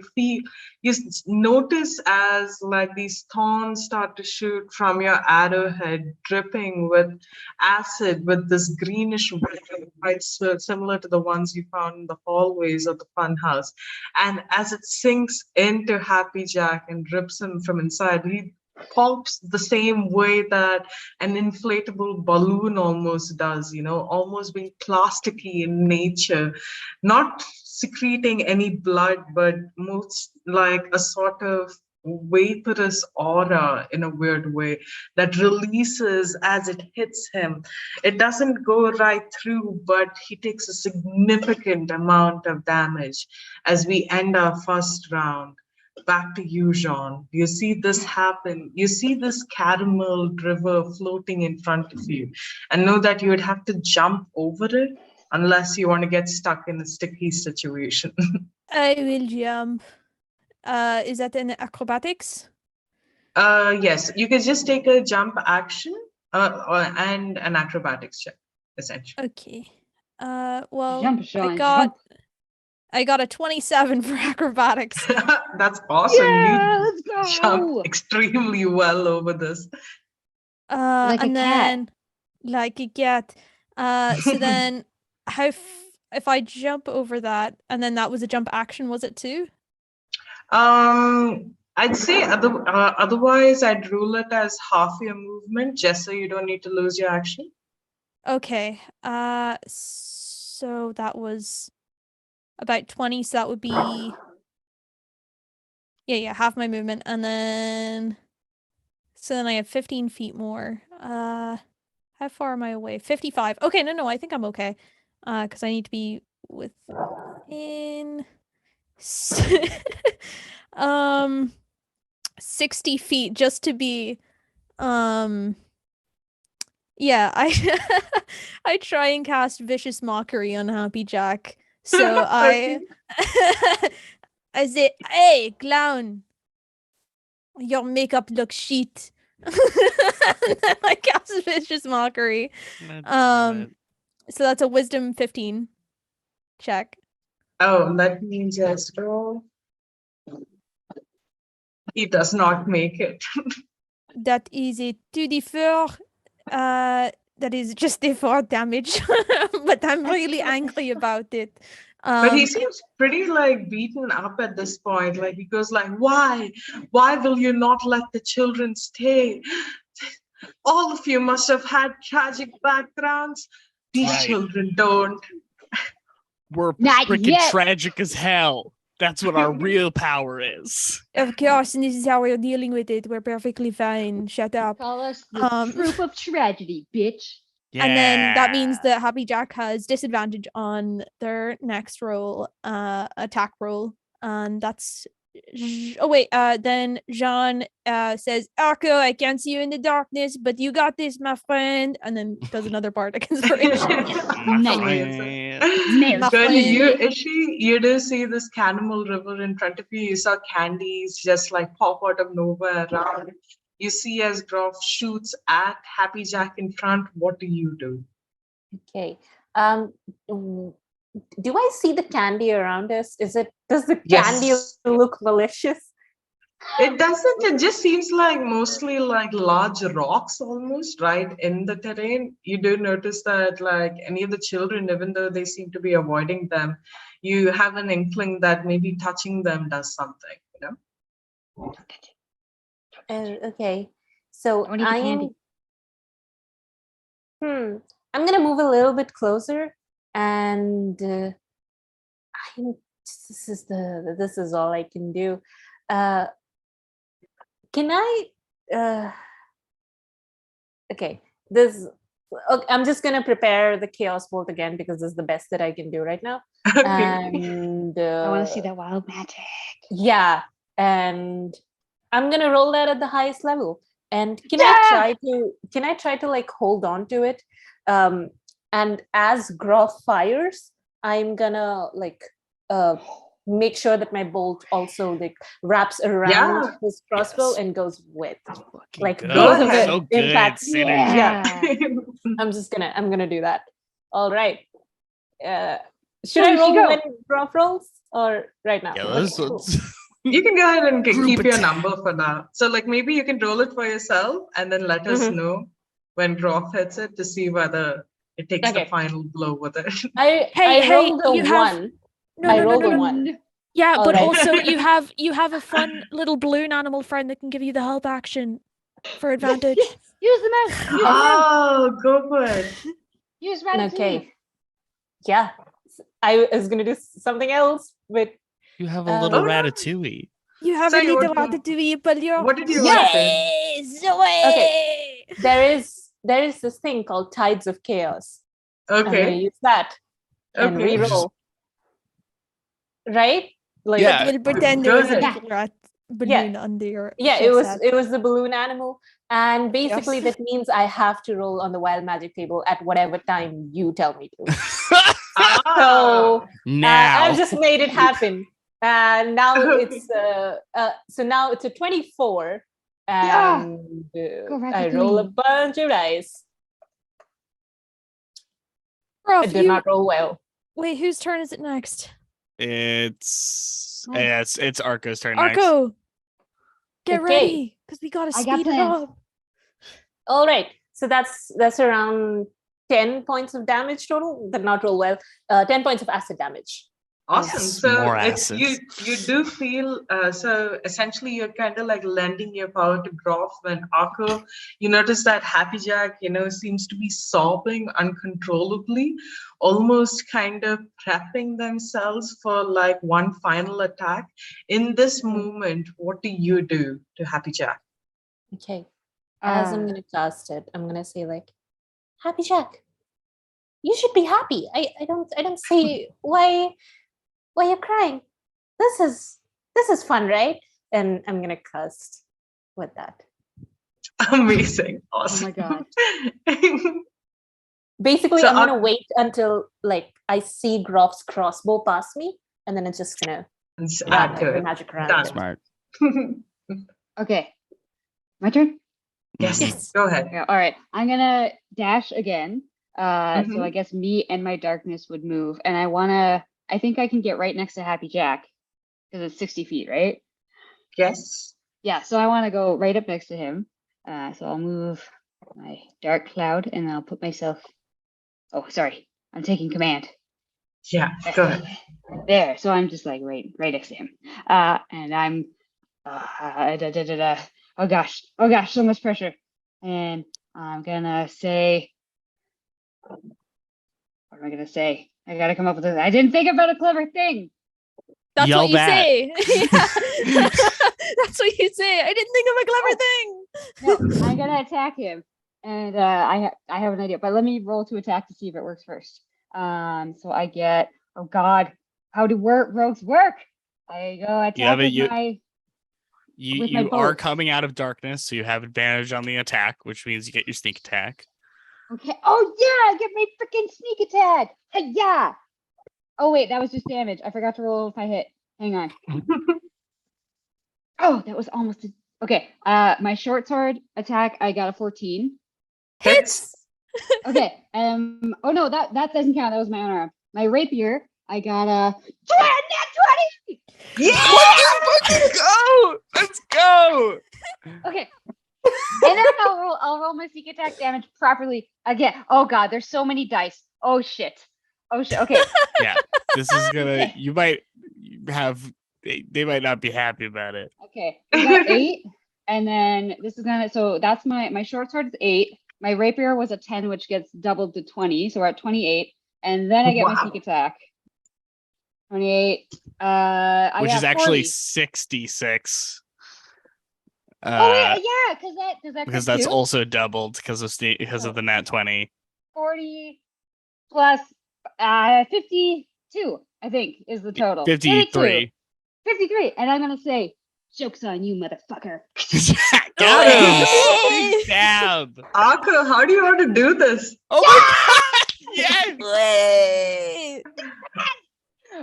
notice as like these thorns start to shoot from your arrowhead, dripping with acid, with this greenish water, quite similar to the ones you found in the hallways of the fun house. And as it sinks into Happy Jack and rips him from inside, he pops the same way that an inflatable balloon almost does, almost being plasticky in nature, not secreting any blood, but most like a sort of vaporous aura in a weird way that releases as it hits him. It doesn't go right through, but he takes a significant amount of damage as we end our first round. Back to you, Jean. You see this happen. You see this caramel river floating in front of you, and know that you would have to jump over it unless you want to get stuck in a sticky situation. I will jump. Is that an acrobatics? Yes, you can just take a jump action and an acrobatics check, essentially. Okay. Well, Jump, Sean, I got a 27 for acrobatics. That's awesome. Yeah, You let's jump go. extremely well over this. Like a And cat. then like a cat. So then if I jump over that, and then that was a jump action, was it too? I'd say otherwise I'd rule it as half your movement, just so you don't need to lose your action. Okay. So that was about 20, so that would be yeah, half my movement, and then so then I have 15 feet more. How far am I away? 55. Okay, no, I think I'm okay. Because I need to be within 60 feet just to be yeah, I try and cast vicious mockery on Happy Jack. So I say, "Hey, clown, your makeup looks shit." And then I cast vicious mockery. So that's a wisdom 15 check. Oh, that means yes, roll. He does not make it. That is a 2d4. That is just a 4 damage. But I'm really angry about it. But he seems pretty like beaten up at this point. Like he goes like, why? Why will you not let the children stay? All of you must have had tragic backgrounds. These Right. children don't. We're Not freaking yet. tragic as hell. That's what our real power is. Of course, and this is how we're dealing with it. We're perfectly fine. Shut up. Call us the troop of tragedy, bitch. Yeah. And then that means that Happy Jack has disadvantage on their next roll, attack roll. And that's oh wait, then Jean says, Arco, I can't see you in the darkness, but you got this, my friend. And then does another bardic inspiration. Amazing. Nailed Good. it. You do see this Cannibal River in front of you. You saw candies just like pop out of nowhere around. You see as Groff shoots at Happy Jack in front. What do you do? Okay. Do I see the candy around us? Does the Yes. candy look malicious? It doesn't. It just seems like mostly like large rocks almost, right, in the terrain. You do notice that like any of the children, even though they seem to be avoiding them, you have an inkling that maybe touching them does something, you know? Okay. So I wanna eat the candy. I'm gonna move a little bit closer, and this is all I can do. Can I? Okay. I'm just gonna prepare the chaos bolt again because this is the best that I can do right now. Okay. And I want to see that wild magic. yeah, and I'm gonna roll that at the highest level. And can I try to like hold on to it? And as Groth fires, I'm gonna like make sure that my bolt also like wraps around his crossbow and goes with like Good. both of ahead. the So good. impacts. Synergy. Yeah. I'm gonna do that. All right. Should Oh, I you should roll go. when Groff rolls or right now? Yeah, Okay, this cool. one's You can go ahead and Group keep your attack. number for now. So like maybe you can roll it for yourself and then let us know when Groff hits it to see whether it takes the Okay. final blow with it. I rolled a you have- one. No, I no, no, rolled no, a no. one. Yeah, All but right. also you have a fun little balloon animal friend that can give you the help action for advantage. Use the mouse. Use the mouse. Oh, go for it. Use Ratatouille. Okay. Yeah. I was gonna do something else, but You have a little Oh, no. ratatouille. You have Say a what little ratatouille, Palio. what did you want to say? Yes! Away! There is this thing called Tides of Chaos. I'm gonna Okay. use that and Okay. re-roll. Right? Like Yeah. We'll pretend Go there was a ahead. little rat balloon under your yeah, chef's hat. it was the balloon animal. And basically Yes. that means I have to roll on the wild magic table at whatever time you tell me to. Ah. So now. I've just made it happen. And now Okay. it's so now it's a 24. Yeah. And Go I roll a Ratatouille. bunch of dice. I Ruff, did not roll well. Wait, whose turn is it next? It's Oh. it's Arco's turn next. Arco! Get Okay. ready, because we gotta I got speed it plans. up. All right. So that's around 10 points of damage total. Did not roll well. 10 points of acid damage. Awesome. Yes, So more it's acids. you do feel so essentially you're kind of like lending your power to Groff when Arco, you notice that Happy Jack, seems to be sobbing uncontrollably, almost kind of prepping themselves for like one final attack. In this moment, what do you do to Happy Jack? Okay. As I'm Uh, gonna cast it, I'm gonna say like, Happy Jack, you should be happy. I don't see why you're crying. This is fun, right? And I'm gonna cast with that. Amazing. oh Awesome. my god. Basically, So I'm gonna Ar- wait until like I see Groff's crossbow pass me, and then it's just gonna It's run like the accurate. magic around. Done. it. Smart. Okay. My turn? Yes. Yes. Go ahead. Yeah, all right. I'm gonna dash again. So Mhm. I guess me and my darkness would move. And I think I can get right next to Happy Jack. Because it's 60 feet, right? Yes. Yeah, so I want to go right up next to him. So I'll move my dark cloud and I'll put myself. Oh, sorry. I'm taking command. Yeah. Go ahead. There. So I'm just like right next to him. And I'm Oh gosh, so much pressure. And I'm gonna say, what am I gonna say? I gotta come up with this. I didn't think about a clever thing. That's Yell what you that. say. Yeah. That's what you say. I didn't think of a clever thing. No, I'm gonna attack him, and I have an idea, but let me roll to attack to see if it works first. So I get, oh god, how do rogues work? I go attack have a- with you- my with my You are bow. coming out of darkness, so you have advantage on the attack, which means you get your sneak attack. Okay. Oh yeah, I get my freaking sneak attack. Yeah. Oh wait, that was just damage. I forgot to roll if I hit. Hang on. Oh, that was almost okay. My short sword attack, I got a 14. Hits. Okay. Oh no, that doesn't count. That was my unarmed. My rapier, I got a nat 20. Yeah. Let's go! Let's go! Okay. And then I'll roll my sneak attack damage properly again. Oh god, there's so many dice. Oh shit. Okay. Yeah, this is gonna. Okay. You might have. They might not be happy about it. Okay. We got 8. And then this is gonna, so that's my short sword is 8. My rapier was a 10, which gets doubled to 20. So we're at 28. And then I get my Wow. sneak attack. 28. I Which got is actually 40. 66. Oh wait, yeah, because Because that's also doubled because of the nat 20. 40 plus 52, I think, is the total. 53. 53. And I'm gonna say, joke's on you, motherfucker. Got him! Yay! Big down! Arco, how do you want to do this? Oh my god! Yes! Yay!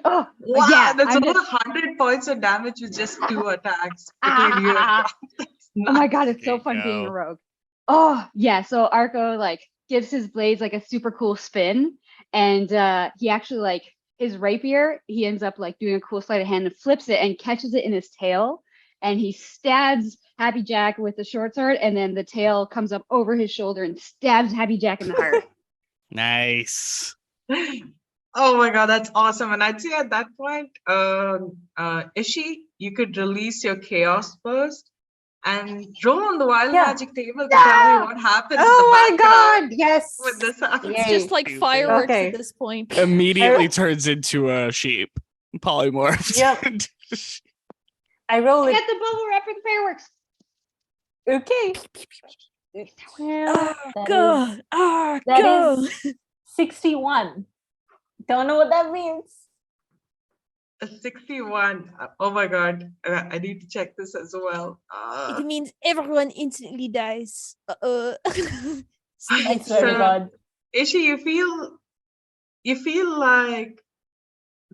Oh, Wow, yeah. that's I'm over just- 100 points of damage with just 2 attacks between you and Ah. Groff. Oh my god, it's so There you fun being a go. rogue. Oh yeah, so Arco like gives his blades like a super cool spin, and he actually like his rapier, he ends up like doing a cool sleight of hand and flips it and catches it in his tail, and he stabs Happy Jack with the short sword, and then the tail comes up over his shoulder and stabs Happy Jack in the heart. Nice. Oh my god, that's awesome. And I'd say at that point, Ishi, you could release your chaos burst and roll on the wild Yeah. magic table to tell me what happens Oh in my the background god, yes. with this happens. It's just like Stupid. fireworks Okay. at this point. Immediately turns into a sheep. Polymorph. Yep. I roll I it. got the bubble wrap for the fireworks. Okay. Well, Go. that Go. is 61. Don't know what that means. A 61. Oh my God. I need to check this as well. It means everyone instantly dies. I swear to So- God. Ishi, you feel like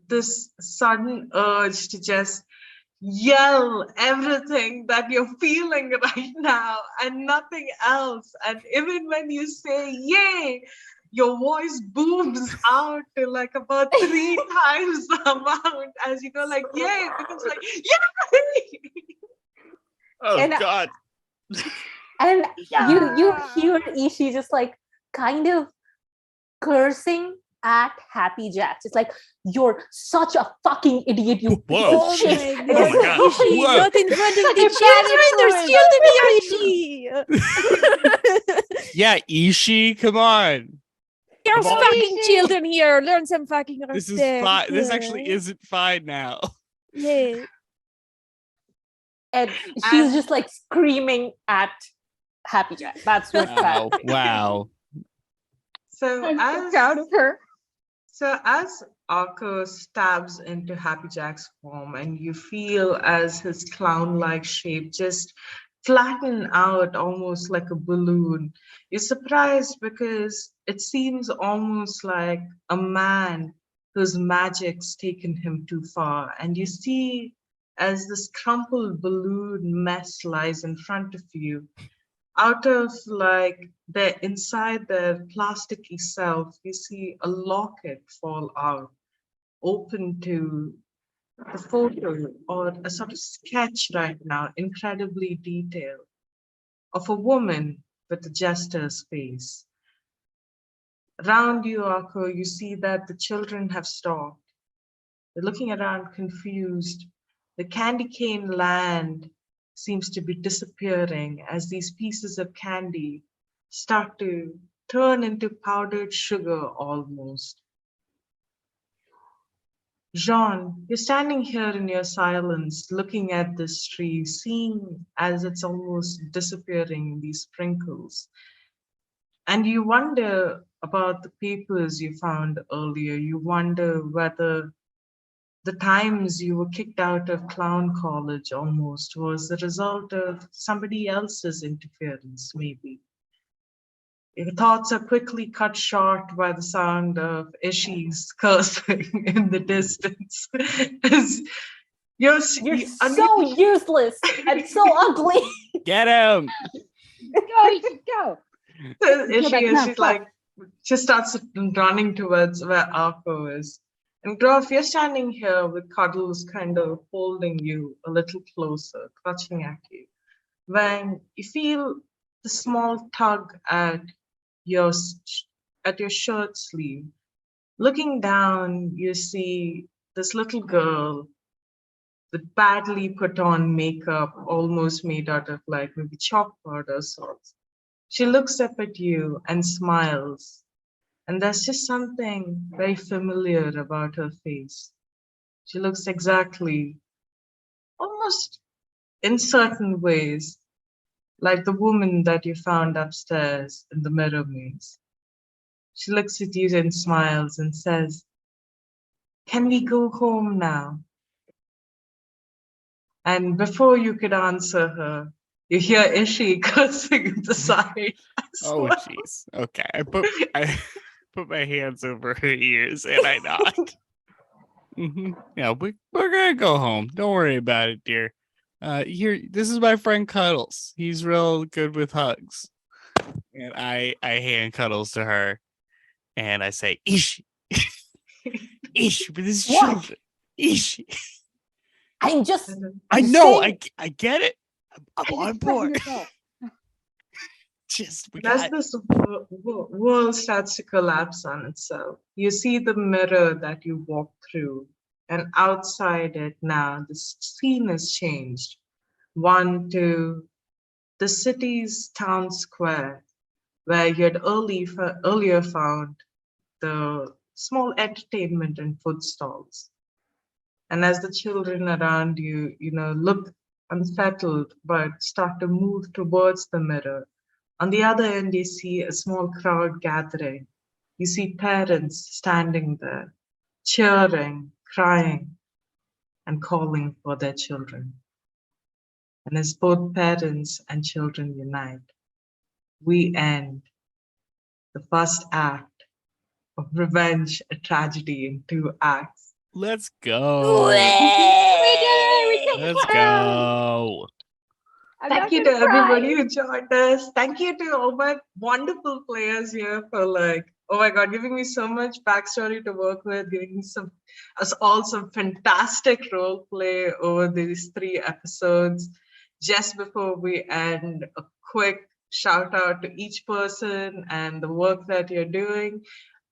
this sudden urge to just yell everything that you're feeling right now and nothing else. And even when you say yay, your voice booms out to like about 3 times the amount as you go like yay, it becomes like yay. Oh And God. And you Yeah. hear Ishi just like kind of cursing at Happy Jacks. It's like, you're such a fucking idiot, you piece Whoa. of Oh shit. my And god, it's like, God. Ishi, Whoa. not in front of the Bad children! There's children here, Ishi! Yeah, Ishi, come on. There's Come on, fucking Ishi. children here! Learn some fucking This is respect! fine. This actually isn't fine now. Yeah. and she's just like screaming at Happy Jack. That's what's Wow. happening. Wow. So I'm so as proud of her. So as Arco stabs into Happy Jack's form and you feel as his clown-like shape just flatten out almost like a balloon, you're surprised because it seems almost like a man whose magic's taken him too far. And you see as this crumpled balloon mess lies in front of you, out of like the inside the plasticky self, you see a locket fall out, open to the photo or a sort of sketch right now, incredibly detailed, of a woman with a jester's face. Around you, Arco, you see that the children have stopped. They're looking around confused. The candy cane land seems to be disappearing as these pieces of candy start to turn into powdered sugar almost. Jean, you're standing here in your silence, looking at this tree, seeing as it's almost disappearing, these sprinkles. And you wonder about the papers you found earlier. You wonder whether the times you were kicked out of clown college almost was the result of somebody else's interference, maybe. Your thoughts are quickly cut short by the sound of Ishi's cursing in the distance. As You're so useless and so ugly. Get him. Go, you should go. Ishi, and Now, she's go. like, she starts running towards where Arco is. And Groff, you're standing here with Cuddles kind of holding you a little closer, clutching at you. When you feel the small tug at your shirt sleeve, looking down, you see this little girl with badly put on makeup, almost made out of like maybe chalkboard or sorts. She looks up at you and smiles. And there's just something very familiar about her face. She looks exactly, almost in certain ways, like the woman that you found upstairs in the mirror maze. She looks at you and smiles and says, "Can we go home now?" And before you could answer her, you hear Ishi cursing at the side. as Oh well. jeez. Okay. I put my hands over her ears and I nod. Yeah, we're gonna go home. Don't worry about it, dear. Here, this is my friend Cuddles. He's real good with hugs. And I hand Cuddles to her, and I say, "Ishi, Ishi, with his What? children, Ishi." I'm just I I'm know, saying- I get it. I'm You're on just pressing board. yourself. Just we As got this world starts to collapse on itself, you see the mirror that you walked through, and outside it now, the scene has changed. One to the city's town square, where you had earlier found the small entertainment and food stalls. And as the children around you, look unsettled, but start to move towards the mirror, on the other end, you see a small crowd gathering. You see parents standing there, cheering, crying, and calling for their children. And as both parents and children unite, we end the first act of Revenge, a Tragedy in 2 acts. Let's go. We did it! We took Let's the crown! go. I'm Thank not you to gonna cry. everybody who joined us. Thank you to all my wonderful players here for oh my God, giving me so much backstory to work with, giving us all some fantastic role play over these 3 episodes. Just before we end, a quick shout out to each person and the work that you're doing.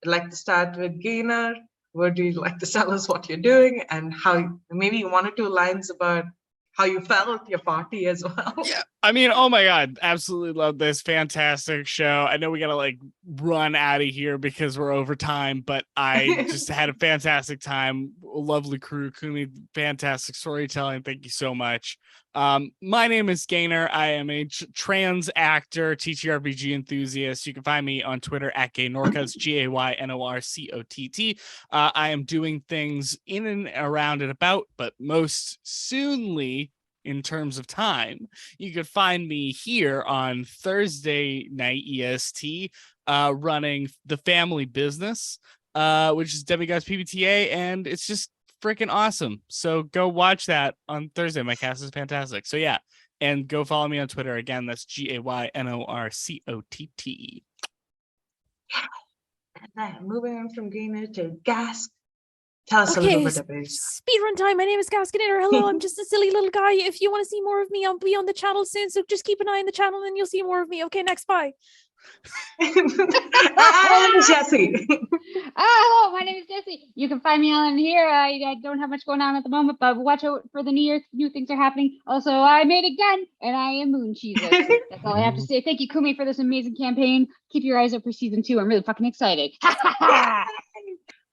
I'd like to start with Gaynor. Would you like to tell us what you're doing and how, maybe 1 or 2 lines about how you felt your party as well? Yeah, I mean, oh my God, absolutely love this fantastic show. I know we gotta run out of here because we're over time, but I just had a fantastic time. Lovely crew, Kumi, fantastic storytelling. Thank you so much. My name is Gaynor. I am a trans actor, TTRPG enthusiast. You can find me on Twitter at Gaynorcott, GAYNORCOTT. I am doing things in and around and about, but most soonly, in terms of time, you could find me here on Thursday night EST, running The Family Business, which is Demigods PBTA, and it's just freaking awesome. So go watch that on Thursday. My cast is fantastic. So yeah, and go follow me on Twitter. Again, that's GAYNORCOTT. And then moving on from Gaynor to Gask. Tell us a Okay, little bit about yourself. speedrun time. My name is Gaskinator. Hello, I'm just a silly little guy. If you want to see more of me, I'll be on the channel soon. So just keep an eye on the channel and you'll see more of me. Okay, next, bye. And Jesse. Hello, my name is Jessie. You can find me on here. I don't have much going on at the moment, but watch out for the new year. New things are happening. Also, I made a gun, and I am Moon Jesus. That's all I have to say. Thank you, Kumi, for this amazing campaign. Keep your eyes up for season 2. I'm really fucking excited.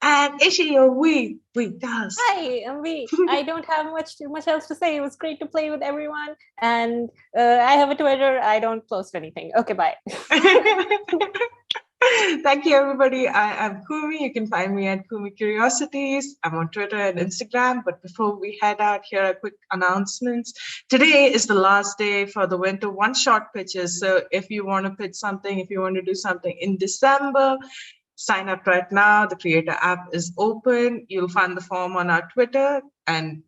And Ishi, or we does. Hi, I'm V. I don't have much else to say. It was great to play with everyone, and I have a Twitter. I don't post anything. Okay, bye. Thank you, everybody. I am Kumi. You can find me at Kumi Curiosities. I'm on Twitter and Instagram. But before we head out, here are quick announcements. Today is the last day for the winter one-shot pitches. So if you want to pitch something, if you want to do something in December, sign up right now. The Creator app is open. You'll find the form on our Twitter, and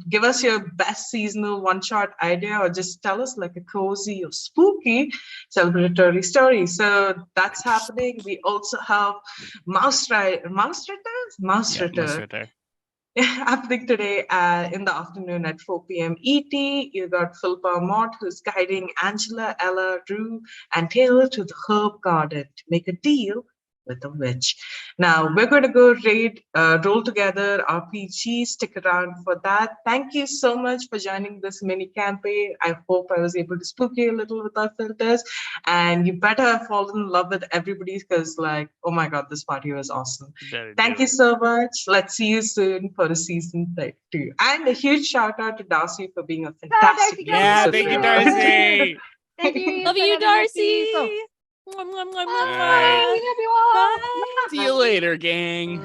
give us your best seasonal one-shot idea, or just tell us a cozy or spooky celebratory story. So that's happening. We also have Mouse Ritter happening today in the afternoon at 4 p.m. ET. You got Philippa Mott, who's guiding Angela, Ella, Drew, and Taylor to the herb garden to make a deal with a witch. Now we're going to go roll together RPG. Stick around for that. Thank you so much for joining this mini campaign. I hope I was able to spook you a little with our filters, and you better have fallen in love with everybody, because oh my God, this party was awesome. Thank you so much. Let's see you soon for a season 2. And a huge shout out to Darcy for being a fantastic Yeah, thank you, Darcy. Thank you. Love you, Darcy. Bye. Mwah, mwah, mwah, mwah, Bye. mwah. We love you all. Bye. See you later, gang.